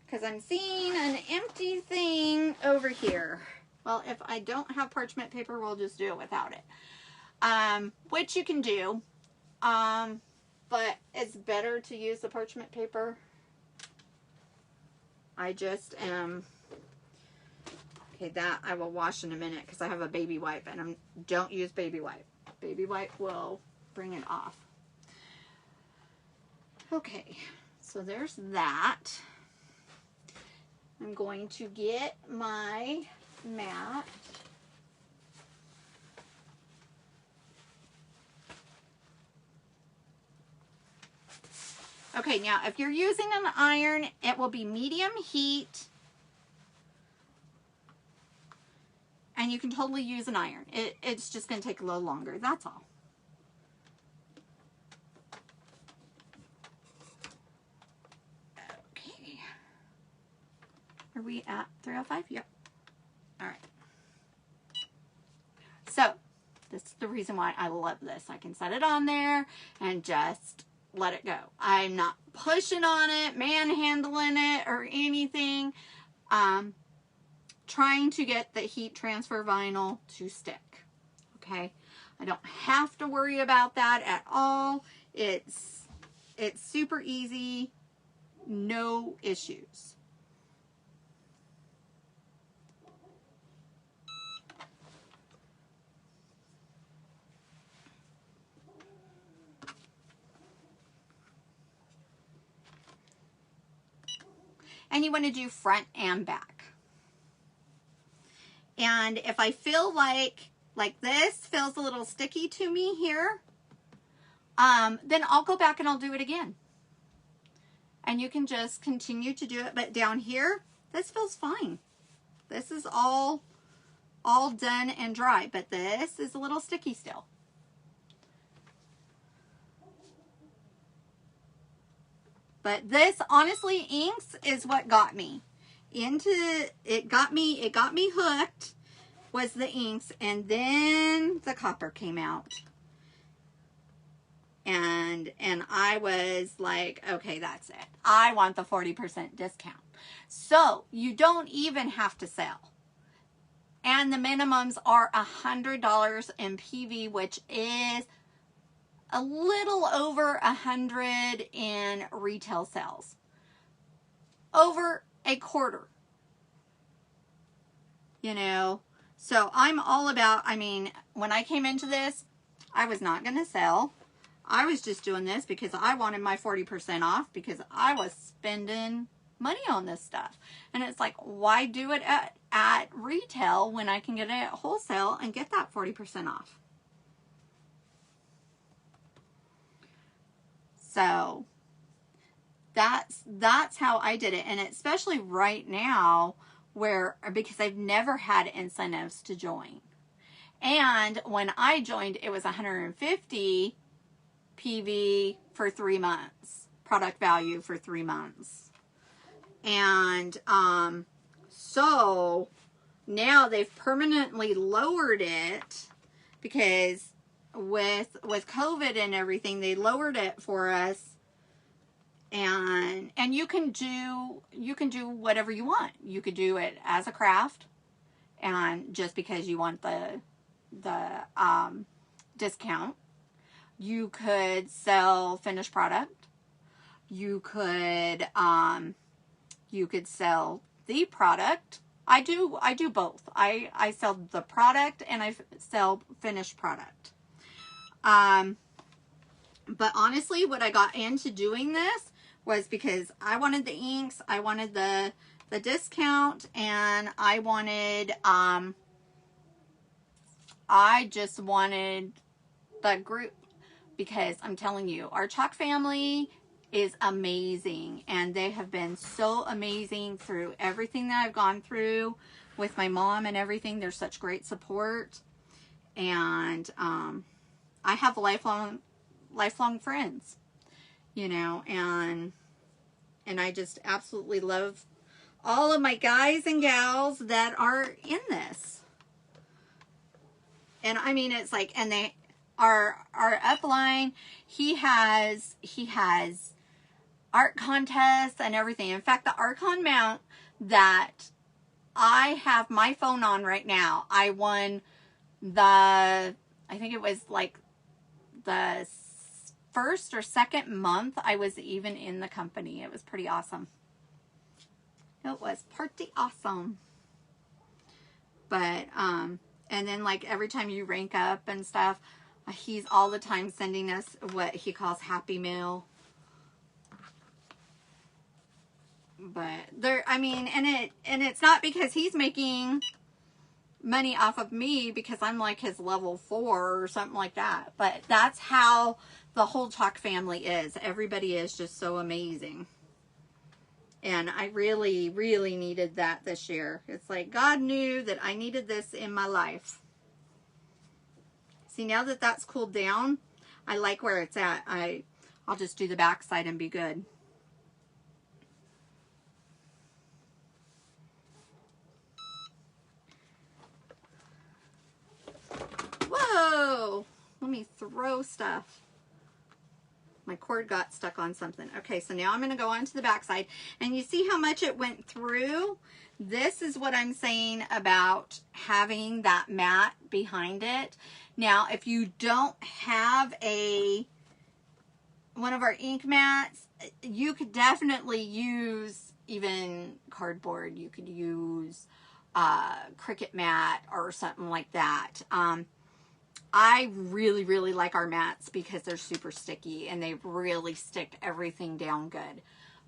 because I'm seeing an empty thing over here. Well, if I don't have parchment paper, we'll just do it without it. Which you can do. But it's better to use the parchment paper. I just am... Okay, that I will wash in a minute because I have a baby wipe and don't use baby wipe. Baby wipe will bring it off. Okay, so there's that. I'm going to get my mat. Okay, now if you're using an iron, it will be medium heat. And you can totally use an iron. It's just going to take a little longer. That's all. Okay. Are we at 305? Yep. All right. So, this is the reason why I love this. I can set it on there and just let it go. I'm not pushing on it, manhandling it, or anything. Trying to get the heat transfer vinyl to stick. Okay, I don't have to worry about that at all. It's super easy, no issues. And you want to do front and back. And if I feel like this feels a little sticky to me here, then I'll go back and I'll do it again. And you can just continue to do it. But down here, this feels fine. This is all done and dry, but this is a little sticky still. But this, honestly, inks is what got me into it. Got me hooked was the inks, and then the copper came out. And I was like, okay, that's it. I want the 40% discount. So you don't even have to sell. And the minimums are $100 in PV, which is a little over 100 in retail sales. Over a quarter. You know, so I'm all about, I mean, when I came into this, I was not going to sell. I was just doing this because I wanted my 40% off because I was spending money on this stuff. And it's like, why do it at retail when I can get it at wholesale and get that 40% off? So that's how I did it. And especially right now because I've never had incentives to join. And when I joined, it was 150 PV for 3 months, product value for 3 months. And so now they've permanently lowered it because with COVID and everything, they lowered it for us. And you can do whatever you want. You could do it as a craft, and just because you want the discount. You could sell finished product. You could sell the product. I do both. I sell the product and I sell finished product. But honestly, what I got into doing this was because I wanted the inks, I wanted the discount, and I wanted I just wanted the group. Because I'm telling you, our Chalk family is amazing. And they have been so amazing through everything that I've gone through with my mom and everything. They're such great support. And I have lifelong friends, you know. And I just absolutely love all of my guys and gals that are in this. And I mean, it's like, and they... Our upline, he has art contests and everything. In fact, the Archon mount that I have my phone on right now, I won I think it was like the first or second month I was even in the company. It was pretty awesome. It was pretty awesome. But, and then like every time you rank up and stuff, he's all the time sending us what he calls Happy Meal. But there, I mean, and it's not because he's making money off of me because I'm like his level 4 or something like that. But that's how the whole Chalk family is. Everybody is just so amazing. And I really, really needed that this year. It's like God knew that I needed this in my life. See, now that that's cooled down, I like where it's at. I'll just do the back side and be good. Whoa! Let me throw stuff. My cord got stuck on something. Okay, so now I'm going to go on to the back side. And you see how much it went through? This is what I'm saying about having that mat behind it. Now, if you don't have one of our ink mats, you could definitely use even cardboard. You could use Cricut mat or something like that. I really, really like our mats because they're super sticky and they really stick everything down good.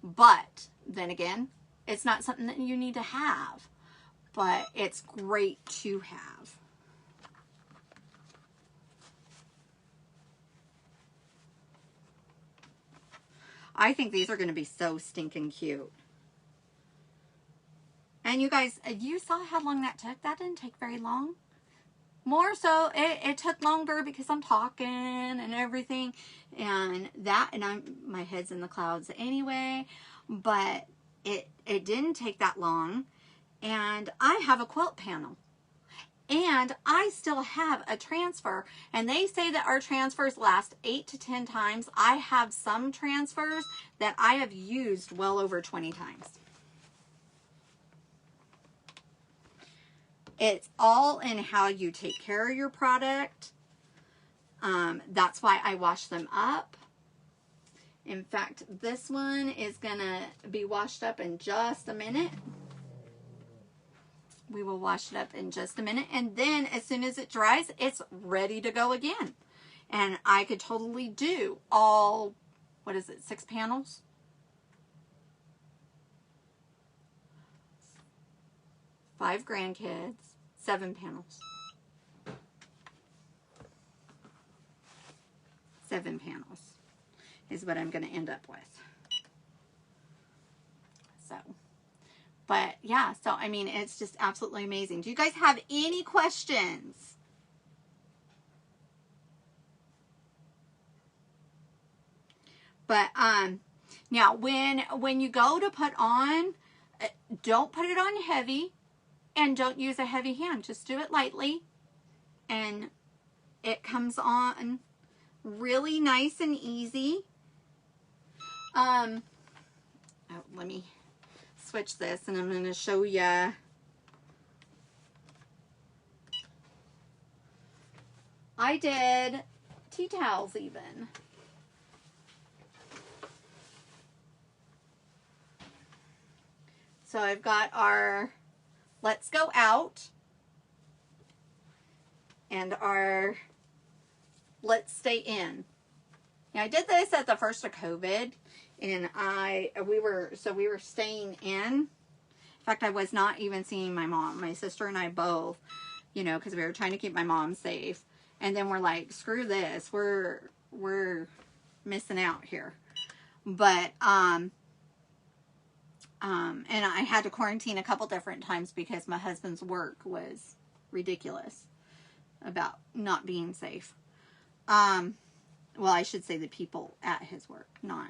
But then again, it's not something that you need to have, but it's great to have. I think these are going to be so stinking cute. And you guys, you saw how long that took? That didn't take very long. More so, it took longer because I'm talking and everything, and my head's in the clouds anyway, but it didn't take that long, and I have a quilt panel, and I still have a transfer, and they say that our transfers last 8 to 10 times. I have some transfers that I have used well over 20 times. It's all in how you take care of your product. That's why I wash them up. In fact, this one is going to be washed up in just a minute. We will wash it up in just a minute. And then as soon as it dries, it's ready to go again. And I could totally do all, 6 panels? 5 grandkids, 7 panels. 7 panels is what I'm going to end up with. So, but yeah, so I mean, it's just absolutely amazing. Do you guys have any questions? But now when you go to put on, don't put it on heavy. And don't use a heavy hand. Just do it lightly. And it comes on really nice and easy. Oh, let me switch this and I'm going to show you. I did tea towels even. So I've got our Let's Go Out and our Let's Stay In. Now I did this at the first of COVID, and we were staying in. In fact, I was not even seeing my mom. My sister and I both, because we were trying to keep my mom safe. And then we're like, screw this. We're missing out here. But and I had to quarantine a couple different times because my husband's work was ridiculous about not being safe. Well, I should say the people at his work, not,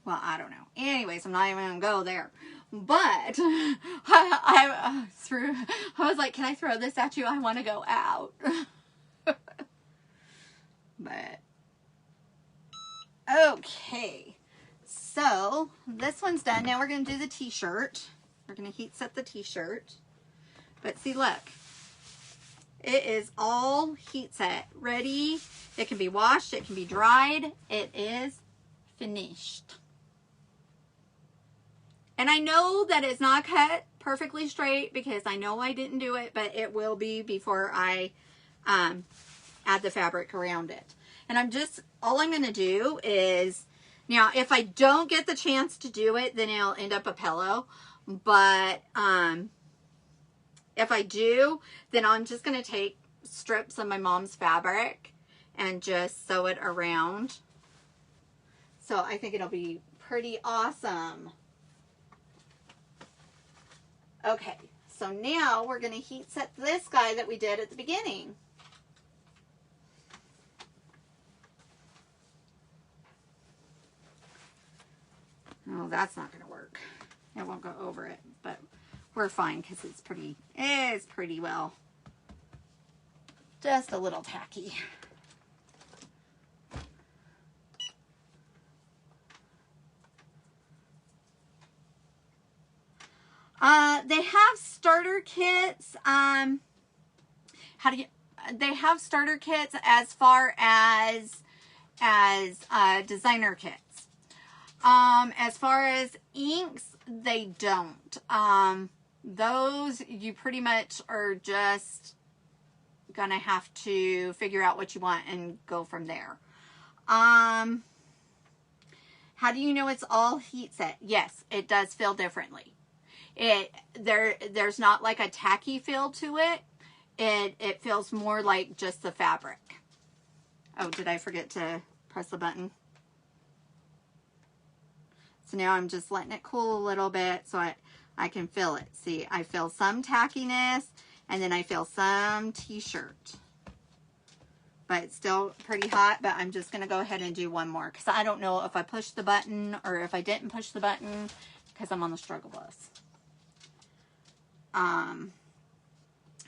well, I don't know. Anyways, I'm not even going to go there. But I was like, can I throw this at you? I want to go out. But, okay. So, this one's done. Now we're going to do the t-shirt. We're going to heat set the t-shirt. But see, look. It is all heat set. Ready. It can be washed. It can be dried. It is finished. And I know that it's not cut perfectly straight because I know I didn't do it, but it will be before I add the fabric around it. And all I'm going to do is, now if I don't get the chance to do it, then it'll end up a pillow. But if I do, then I'm just going to take strips of my mom's fabric and just sew it around. So I think it'll be pretty awesome. Okay, so now we're going to heat set this guy that we did at the beginning. Oh, that's not going to work. It won't go over it, but we're fine because it's pretty well. Just a little tacky. They have starter kits. They have starter kits as far as designer kits. As far as inks, they don't. Those you pretty much are just gonna have to figure out what you want and go from there. How do you know it's all heat set? Yes, it does feel differently. There's not like a tacky feel to it. It feels more like just the fabric. Oh, did I forget to press the button? So now I'm just letting it cool a little bit so I can feel it. See, I feel some tackiness and then I feel some t-shirt. But it's still pretty hot, but I'm just going to go ahead and do one more because I don't know if I pushed the button or if I didn't push the button because I'm on the struggle bus.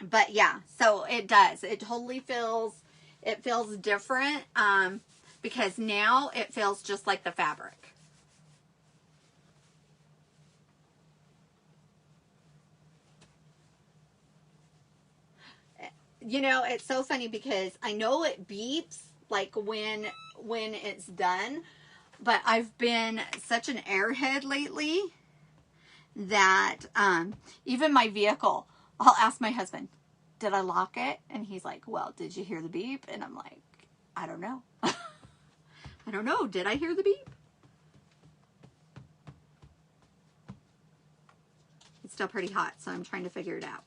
But yeah, so it does. It totally feels different because now it feels just like the fabric. You know, it's so funny because I know it beeps like when it's done, but I've been such an airhead lately that even my vehicle, I'll ask my husband, did I lock it? And he's like, well, did you hear the beep? And I'm like, I don't know. I don't know. Did I hear the beep? It's still pretty hot, so I'm trying to figure it out.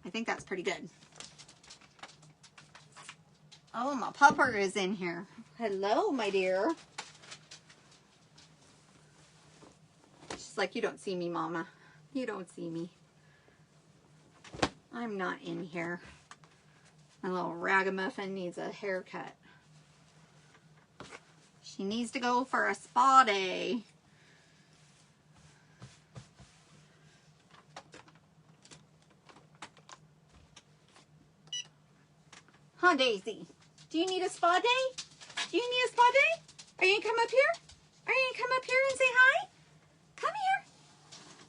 I think that's pretty good. Oh, my pupper is in here. Hello, my dear. She's like, you don't see me, Mama. You don't see me. I'm not in here. My little ragamuffin needs a haircut. She needs to go for a spa day. Huh, Daisy? Do you need a spa day? Do you need a spa day? Are you gonna come up here? Are you gonna come up here and say hi? Come here.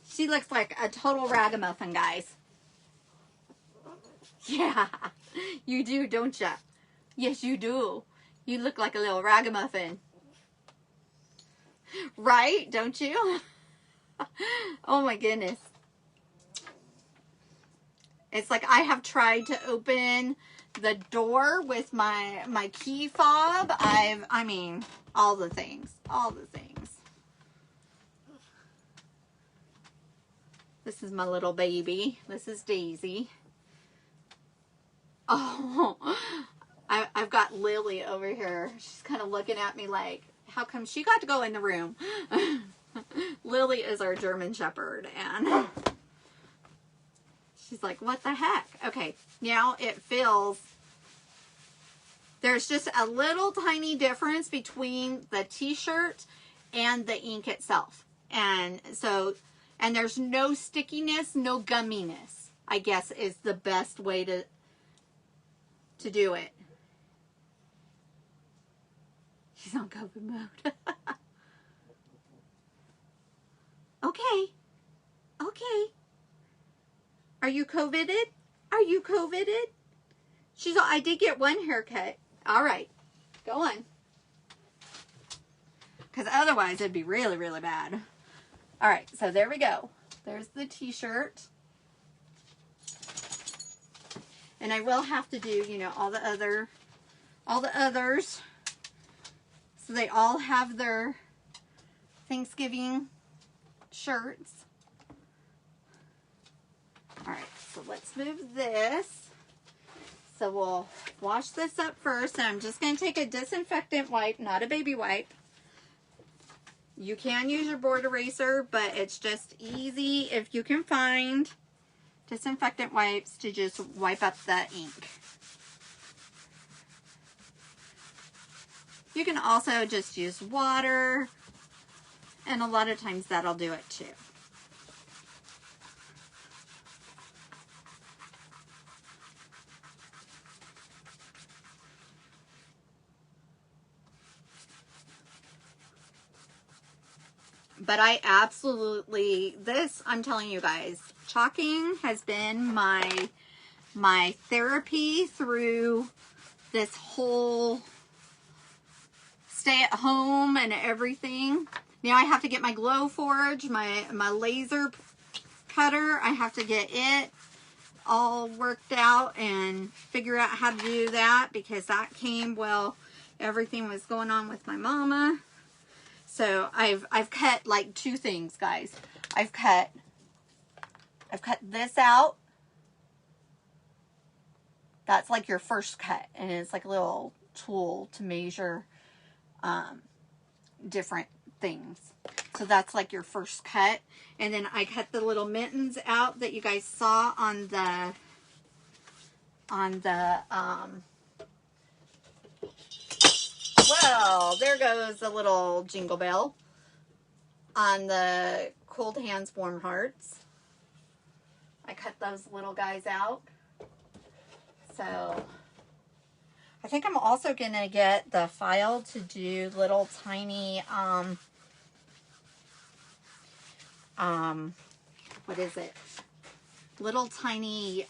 She looks like a total ragamuffin, guys. Yeah, you do, don't ya? Yes, you do. You look like a little ragamuffin. Right? Don't you? Oh my goodness. It's like I have tried to open the door with my key fob. I mean, all the things. All the things. This is my little baby. This is Daisy. Oh, I've got Lily over here. She's kind of looking at me like, how come she got to go in the room? Lily is our German Shepherd, and she's like, what the heck? Okay, now it feels, there's just a little tiny difference between the t-shirt and the ink itself. And so, and there's no stickiness, no gumminess, I guess is the best way to do it. She's on COVID mode. Okay. Okay. Are you COVIDed? Are you COVIDed? She's all, I did get one haircut. All right. Go on. Because otherwise it'd be really, really bad. All right. So there we go. There's the t-shirt. And I will have to do, you know, all the others. So they all have their Thanksgiving shirts. All right, so let's move this. So we'll wash this up first. And I'm just going to take a disinfectant wipe, not a baby wipe. You can use your board eraser, but it's just easy if you can find disinfectant wipes to just wipe up the ink. You can also just use water, and a lot of times that'll do it too. But I absolutely, I'm telling you guys, chalking has been my therapy through this whole stay at home and everything. Now I have to get my Glowforge, my laser cutter. I have to get it all worked out and figure out how to do that, because that came while everything was going on with my mama. So I've cut like 2 things, guys. I've cut this out. That's like your first cut, and it's like a little tool to measure different things. So that's like your first cut. And then I cut the little mittens out that you guys saw on the well, there goes a little jingle bell on the Cold Hands, Warm Hearts. I cut those little guys out. So I think I'm also going to get the file to do little tiny, what is it? Little tiny,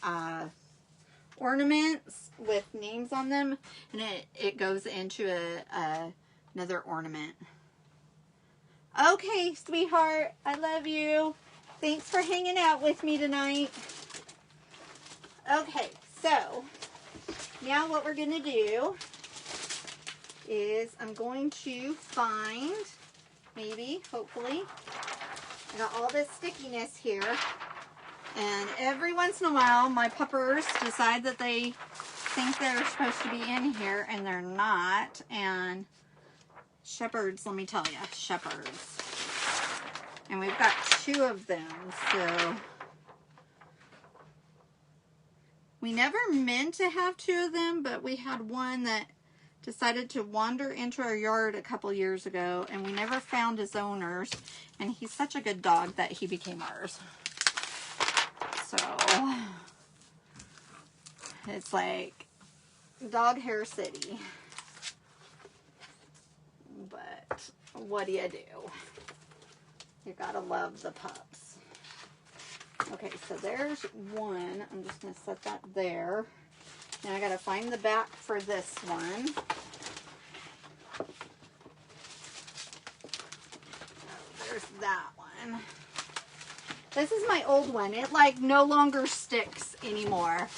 ornaments with names on them, and it goes into another ornament. Okay, sweetheart, I love you. Thanks for hanging out with me tonight. Okay, so now what we're going to do is I'm going to find, maybe, hopefully, I got all this stickiness here. And every once in a while, my puppers decide that they think they're supposed to be in here, and they're not. And shepherds, let me tell you, shepherds. And we've got 2 of them, so we never meant to have 2 of them, but we had one that decided to wander into our yard a couple years ago, and we never found his owners. And he's such a good dog that he became ours. So it's like dog hair city, but what do you do? You gotta love the pups. Okay, so there's one. I'm just gonna set that there. Now I gotta find the back for this one. Oh, there's that one. This is my old one. It like no longer sticks anymore.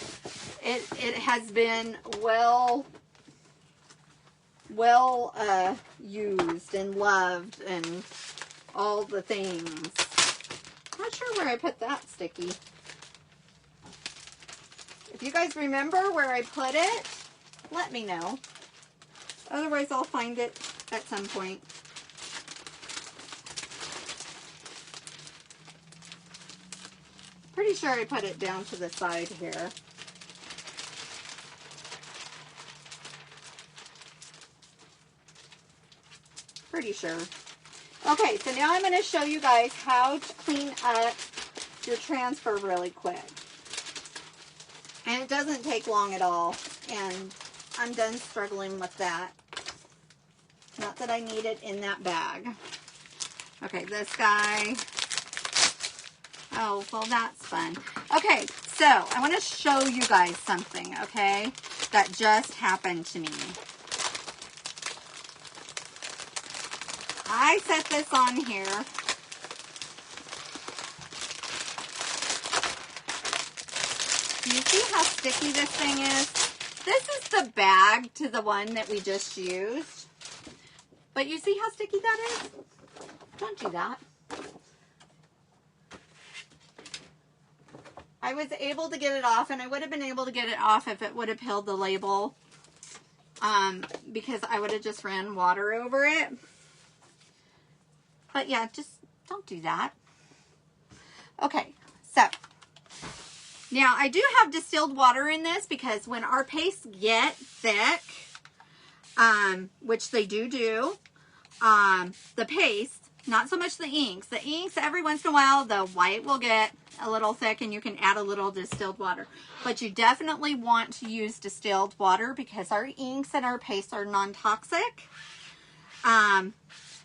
It has been well used and loved and all the things. Not sure where I put that sticky. If you guys remember where I put it, let me know. Otherwise, I'll find it at some point. Pretty sure I put it down to the side here. Pretty sure. Okay, so now I'm going to show you guys how to clean up your transfer really quick. And it doesn't take long at all. And I'm done struggling with that. Not that I need it in that bag. Okay, this guy. Oh, well, that's fun. Okay, so I want to show you guys something, okay, that just happened to me. I set this on here. Do you see how sticky this thing is? This is the bag to the one that we just used. But you see how sticky that is? Don't do that. I was able to get it off, and I would have been able to get it off if it would have peeled the label, because I would have just ran water over it. But yeah, just don't do that. Okay, so now I do have distilled water in this because when our pastes get thick, which they do, the paste, not so much the inks. The inks, every once in a while, the white will get a little thick and you can add a little distilled water. But you definitely want to use distilled water because our inks and our pastes are non-toxic. And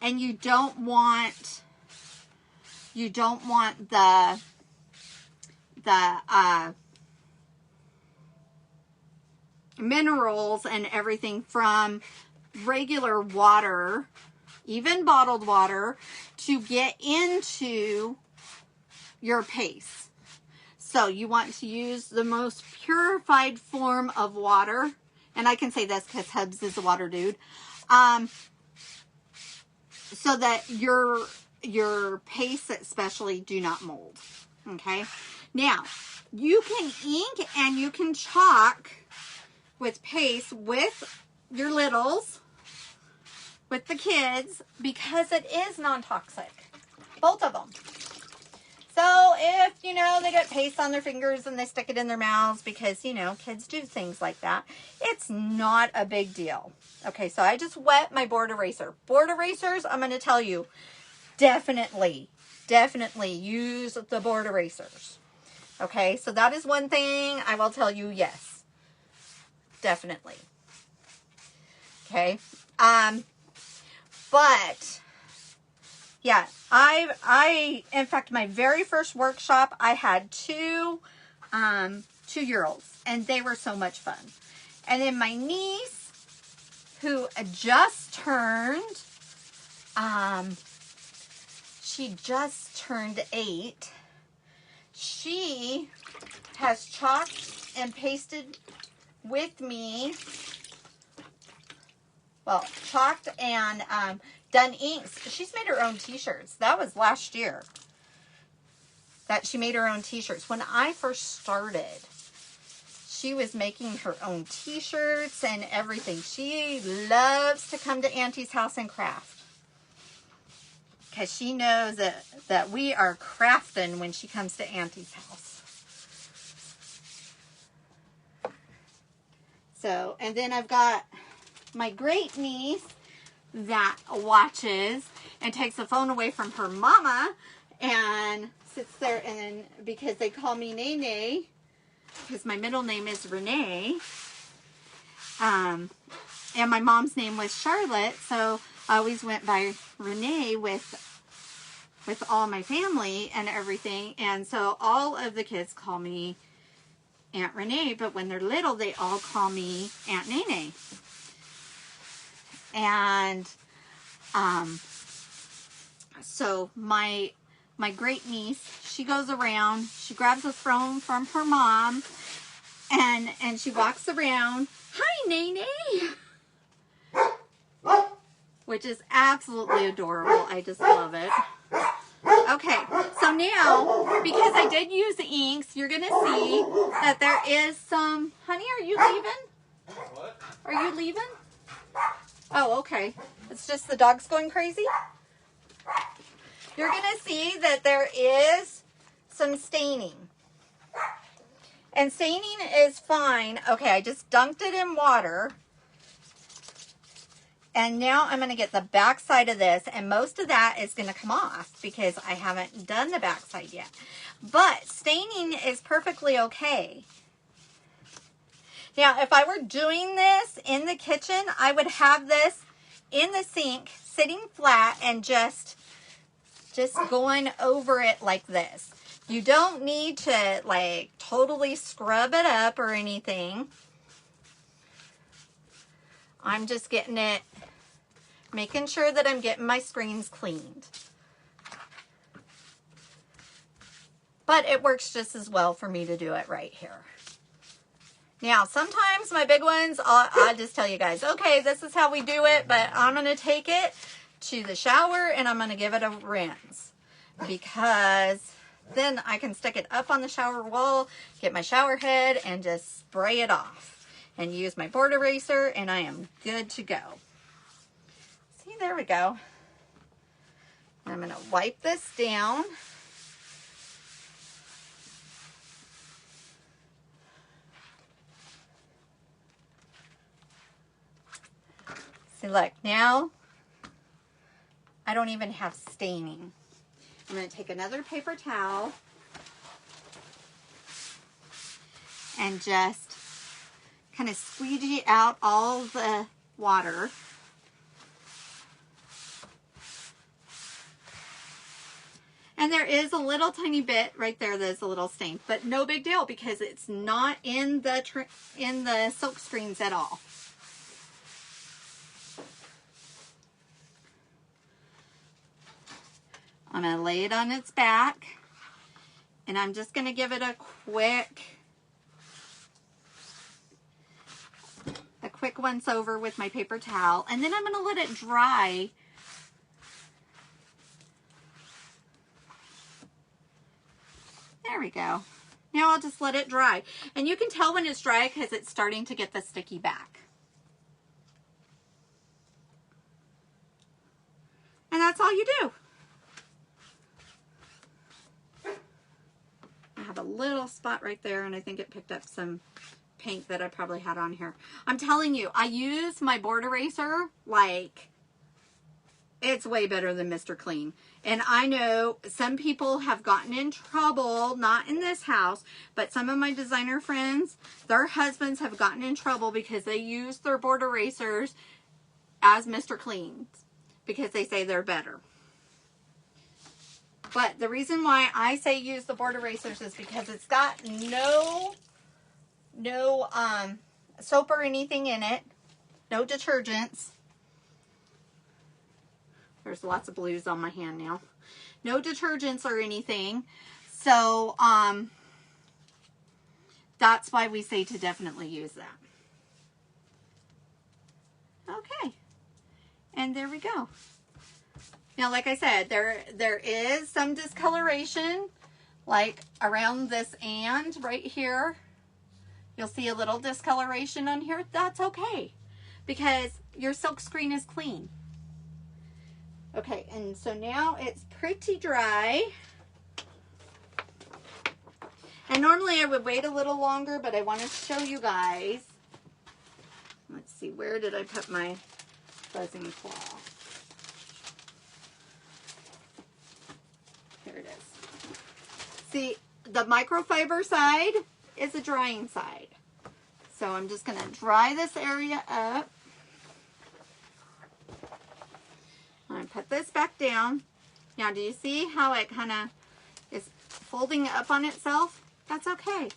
you don't want the minerals and everything from regular water, even bottled water, to get into your paste. So you want to use the most purified form of water, and I can say this because Hubs is a water dude, so that your pastes especially do not mold. Okay, now you can ink and you can chalk with paste with your littles, with the kids, because it is non-toxic, both of them. So if, you know, they get paste on their fingers and they stick it in their mouths because, you know, kids do things like that, it's not a big deal. Okay, so I just wet my board eraser. Board erasers, I'm going to tell you, definitely use the board erasers. Okay, so that is one thing I will tell you, yes, definitely. Okay, but yeah, I in fact, my very first workshop, I had two 2-year-olds, and they were so much fun. And then my niece, who just turned, she just turned 8. She has chalked and pasted with me, well, chalked and done inks. She's made her own t-shirts. That was last year that she made her own t-shirts. When I first started, she was making her own t-shirts and everything. She loves to come to Auntie's house and craft, because she knows that we are crafting when she comes to Auntie's house. So, and then I've got my great niece that watches and takes the phone away from her mama and sits there, and then, because they call me Nene, because my middle name is Renee, and my mom's name was Charlotte, so I always went by Renee with all my family and everything. And so all of the kids call me Aunt Renee, but when they're little, they all call me Aunt Nene. And so my great niece, she goes around, she grabs a phone from her mom, and she walks around, "Hi, Nene," which is absolutely adorable. I just love it. Okay, so now, because I did use the inks, you're going to see that there is some... Honey, are you leaving? What? Are you leaving? Oh, okay. It's just the dog's going crazy? You're going to see that there is some staining. And staining is fine. Okay, I just dunked it in water. And now I'm going to get the back side of this, and most of that is going to come off because I haven't done the back side yet. But staining is perfectly okay. Now, if I were doing this in the kitchen, I would have this in the sink, sitting flat, and just going over it like this. You don't need to, like, totally scrub it up or anything. I'm just getting it, making sure that I'm getting my screens cleaned. But it works just as well for me to do it right here. Now, sometimes my big ones, I'll just tell you guys, okay, this is how we do it, but I'm going to take it to the shower and I'm going to give it a rinse, because Then I can stick it up on the shower wall, get my shower head, and just spray it off. And use my board eraser, and I am good to go. See, there we go. I'm going to wipe this down. See, look, now I don't even have staining. I'm going to take another paper towel and just kind of squeegee out all the water. And there is a little tiny bit right there that's a little stain, but no big deal because it's not in the silk screens at all. I'm going to lay it on its back, and I'm just going to give it a quick once over with my paper towel, and then I'm going to let it dry. There we go. Now I'll just let it dry. And you can tell when it's dry because it's starting to get the sticky back. And that's all you do. I have a little spot right there, and I think it picked up some paint that I probably had on here. I'm telling you, I use my board eraser like it's way better than Mr. Clean. And I know some people have gotten in trouble, not in this house, but some of my designer friends, their husbands have gotten in trouble because they use their board erasers as Mr. Cleans because they say they're better. But the reason why I say use the board erasers is because it's got no soap or anything in it, no detergents. There's lots of blues on my hand now. No detergents or anything. So, that's why we say to definitely use that. Okay. And there we go. Now, like I said, there is some discoloration, like around this and right here. You'll see a little discoloration on here. That's okay, because your silk screen is clean. Okay, and so now it's pretty dry. And normally I would wait a little longer, but I want to show you guys. Let's see, where did I put my buzzing cloth? Here it is. See, the microfiber side is the drying side. So I'm just going to dry this area up. I'm going to put this back down. Now, do you see how it kind of is folding up on itself? That's okay.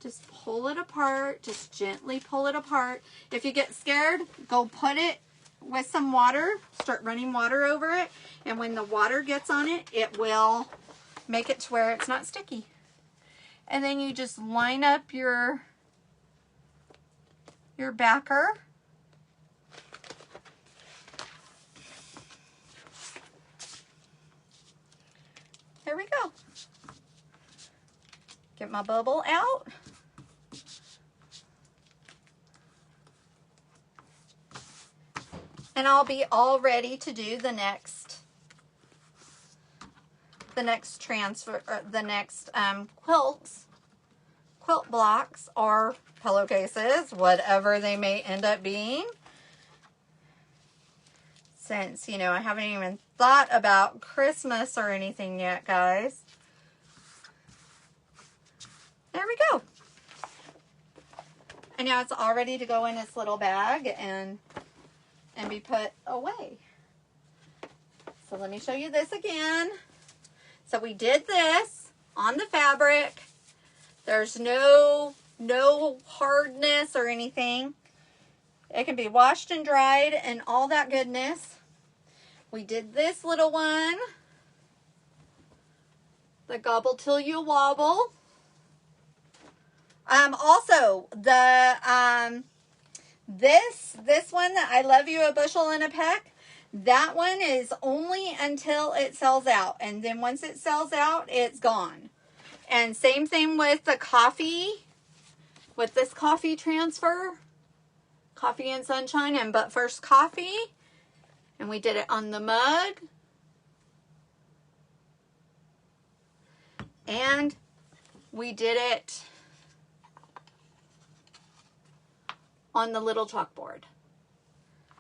Just pull it apart. Just gently pull it apart. If you get scared, go put it with some water. Start running water over it. And when the water gets on it, it will make it to where it's not sticky. And then you just line up your backer. There we go. Get my bubble out. And I'll be all ready to do the next transfer, or the next quilt blocks or pillowcases, whatever they may end up being. Since, you know, I haven't even thought about Christmas or anything yet, guys. There we go. And now it's all ready to go in its little bag and be put away. So let me show you this again. So we did this on the fabric. There's no hardness or anything. It can be washed and dried and all that goodness. We did this little one, the Gobble Till You Wobble. Also, the this one, that I Love You a Bushel and a Peck, That one is only until it sells out. And then once it sells out, it's gone. And same thing with the coffee. With this coffee transfer. Coffee and Sunshine and But First Coffee. And we did it on the mug. And we did it on the little chalkboard.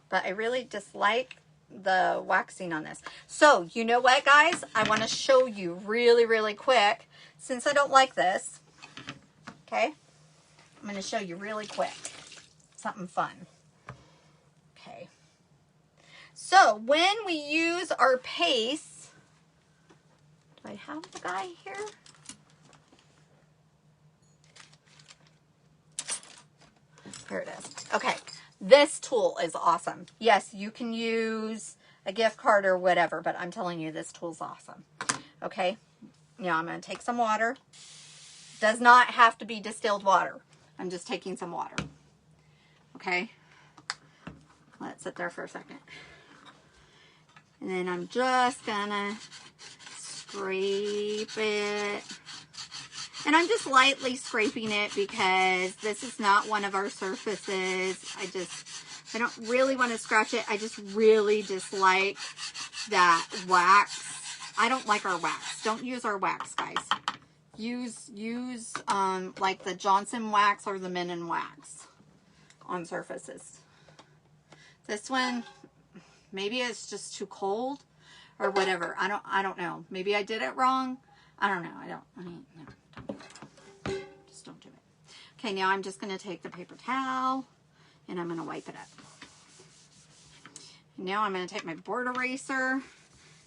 But I really dislike the waxing on this. So, you know what, guys? I want to show you really, really quick. Since I don't like this, okay? I'm going to show you really quick. Something fun. Okay. So, when we use our paste, do I have the guy here? Here it is. Okay. This tool is awesome. Yes, you can use a gift card or whatever, but I'm telling you, this tool's awesome. Okay. Now I'm going to take some water. Does not have to be distilled water. I'm just taking some water. Okay. Let it sit there for a second. And then I'm just going to scrape it. And I'm just lightly scraping it because this is not one of our surfaces. I don't really want to scratch it. I just really dislike that wax. I don't like our wax. Don't use our wax, guys. Use like the Johnson wax or the Menon wax on surfaces. This one, maybe it's just too cold or whatever. I don't know. Maybe I did it wrong. I don't know. No. Just don't do it. Okay, now I'm just going to take the paper towel and I'm going to wipe it up. And now I'm going to take my board eraser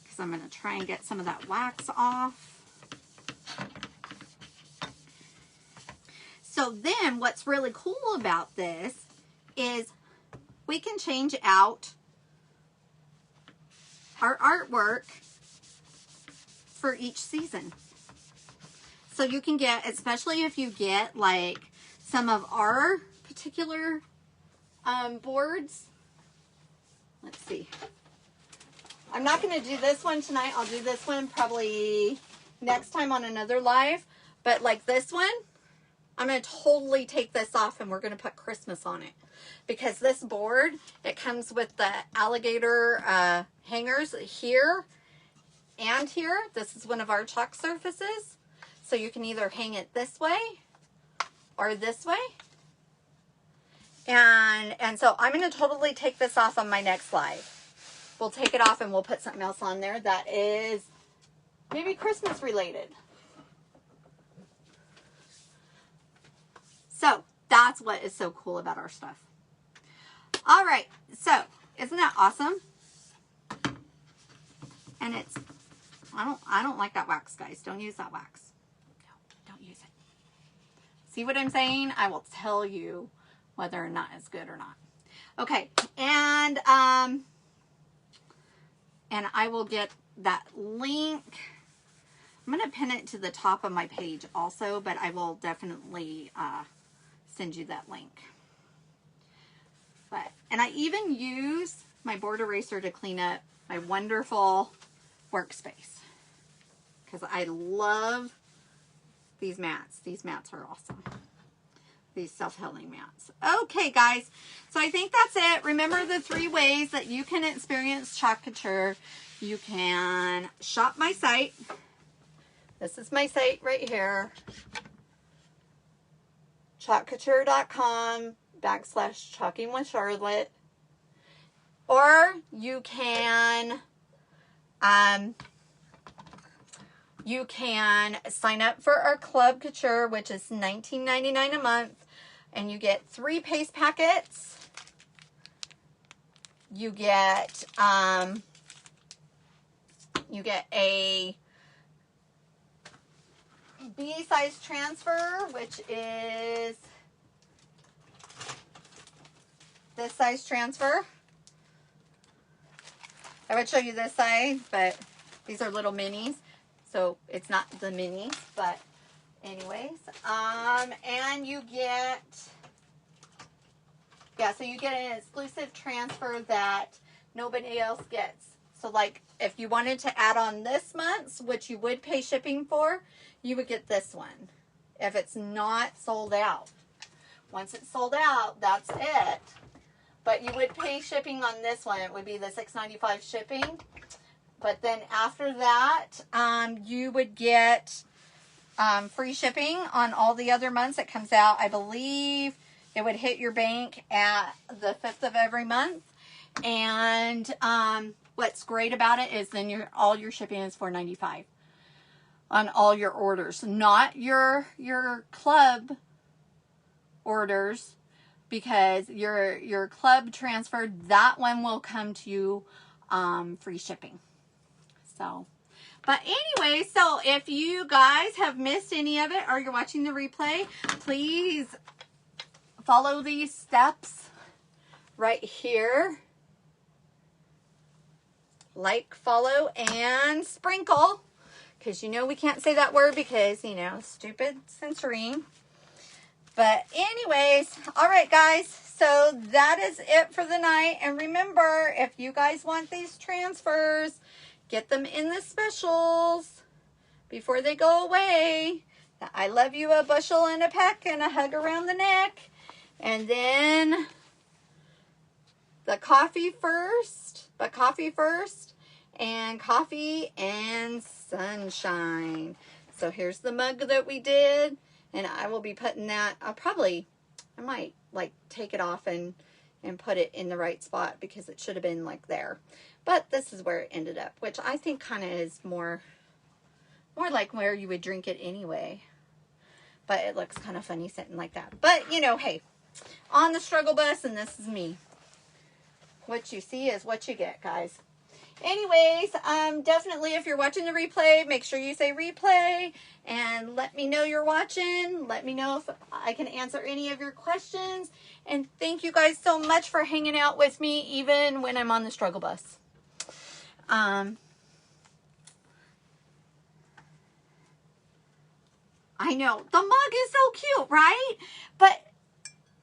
because I'm going to try and get some of that wax off. So then what's really cool about this is we can change out our artwork for each season. So you can get, especially if you get like some of our particular boards. Let's see. I'm not going to do this one tonight. I'll do this one probably next time on another live. But like this one, I'm going to totally take this off and we're going to put Christmas on it. Because this board, it comes with the alligator hangers here and here. This is one of our chalk surfaces. So you can either hang it this way or this way. And so I'm going to totally take this off on my next live. We'll take it off and we'll put something else on there that is maybe Christmas related. So that's what is so cool about our stuff. All right. So isn't that awesome? And it's, I don't like that wax, guys. Don't use that wax. No, don't use it. See what I'm saying? I will tell you whether or not it's good or not. Okay. And I will get that link. I'm going to pin it to the top of my page also, but I will definitely send you that link. And I even use my board eraser to clean up my wonderful workspace because I love these mats. These mats are awesome. These self-healing mats. Okay, guys. So I think that's it. Remember the 3 ways that you can experience chalk couture. You can shop my site. This is my site right here. chalkcouture.com/chalking-with-Charlotte. Or you can sign up for our Club Couture, which is $19.99 a month, and you get 3 paste packets. You get a B size transfer, which is this size transfer. I would show you this size, but these are little minis, so it's not the minis, but anyways. And you get, so you get an exclusive transfer that nobody else gets. So like if you wanted to add on this month's, which you would pay shipping for, you would get this one if it's not sold out. Once it's sold out, that's it. But you would pay shipping on this one. It would be the $6.95 shipping. But then after that, you would get free shipping on all the other months. It comes out, I believe, it would hit your bank at the 5th of every month. And what's great about it is then all your shipping is $4.95 on all your orders, not your club orders, because your club transferred, that one will come to you free shipping. So, but anyway, so if you guys have missed any of it or you're watching the replay, please follow these steps right here. Like, follow, and sprinkle. Because you know we can't say that word because, you know, stupid censoring. But anyways, all right, guys. So that is it for the night. And remember, if you guys want these transfers, get them in the specials before they go away. I love you, a bushel and a peck and a hug around the neck. And then the coffee first, but coffee first, and coffee and sunshine. So here's the mug that we did, and I will be putting that, I might like take it off and put it in the right spot because it should have been like there. But this is where it ended up, which I think kind of is more like where you would drink it anyway. But it looks kind of funny sitting like that. But, you know, hey, on the struggle bus, and this is me. What you see is what you get, guys. Anyways, definitely if you're watching the replay, make sure you say replay and let me know you're watching. Let me know if I can answer any of your questions. And thank you guys so much for hanging out with me even when I'm on the struggle bus. I know the mug is so cute, right? But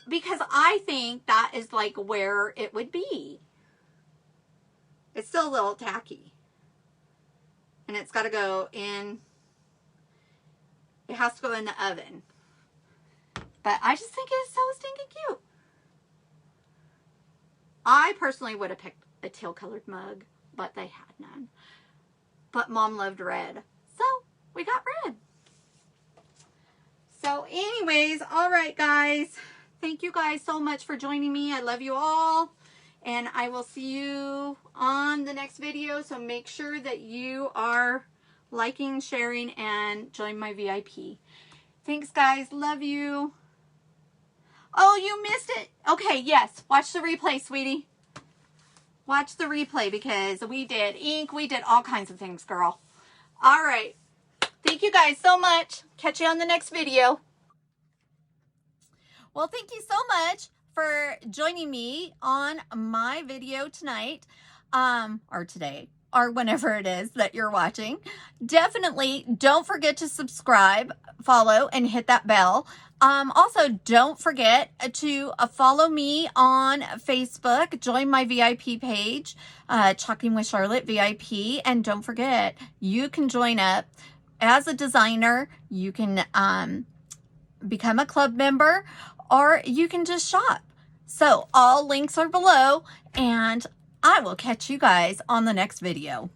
because I think that is like where it would be. It's still a little tacky. And it's got to go in. It has to go in the oven. But I just think it's so stinking cute. I personally would have picked a teal colored mug, but they had none. But Mom loved red. So we got red. So anyways, all right, guys. Thank you guys so much for joining me. I love you all. And I will see you on the next video. So make sure that you are liking, sharing, and join my VIP. Thanks, guys. Love you. Oh, you missed it. Okay, yes. Watch the replay, sweetie. Watch the replay because we did ink. We did all kinds of things, girl. All right. Thank you guys so much. Catch you on the next video. Well, thank you so much for joining me on my video tonight, or today, or whenever it is that you're watching. Definitely don't forget to subscribe, follow, and hit that bell. Also, don't forget to follow me on Facebook, join my VIP page, Talking with Charlotte VIP, and don't forget, you can join up as a designer. You can become a club member, or you can just shop. So all links are below, and I will catch you guys on the next video.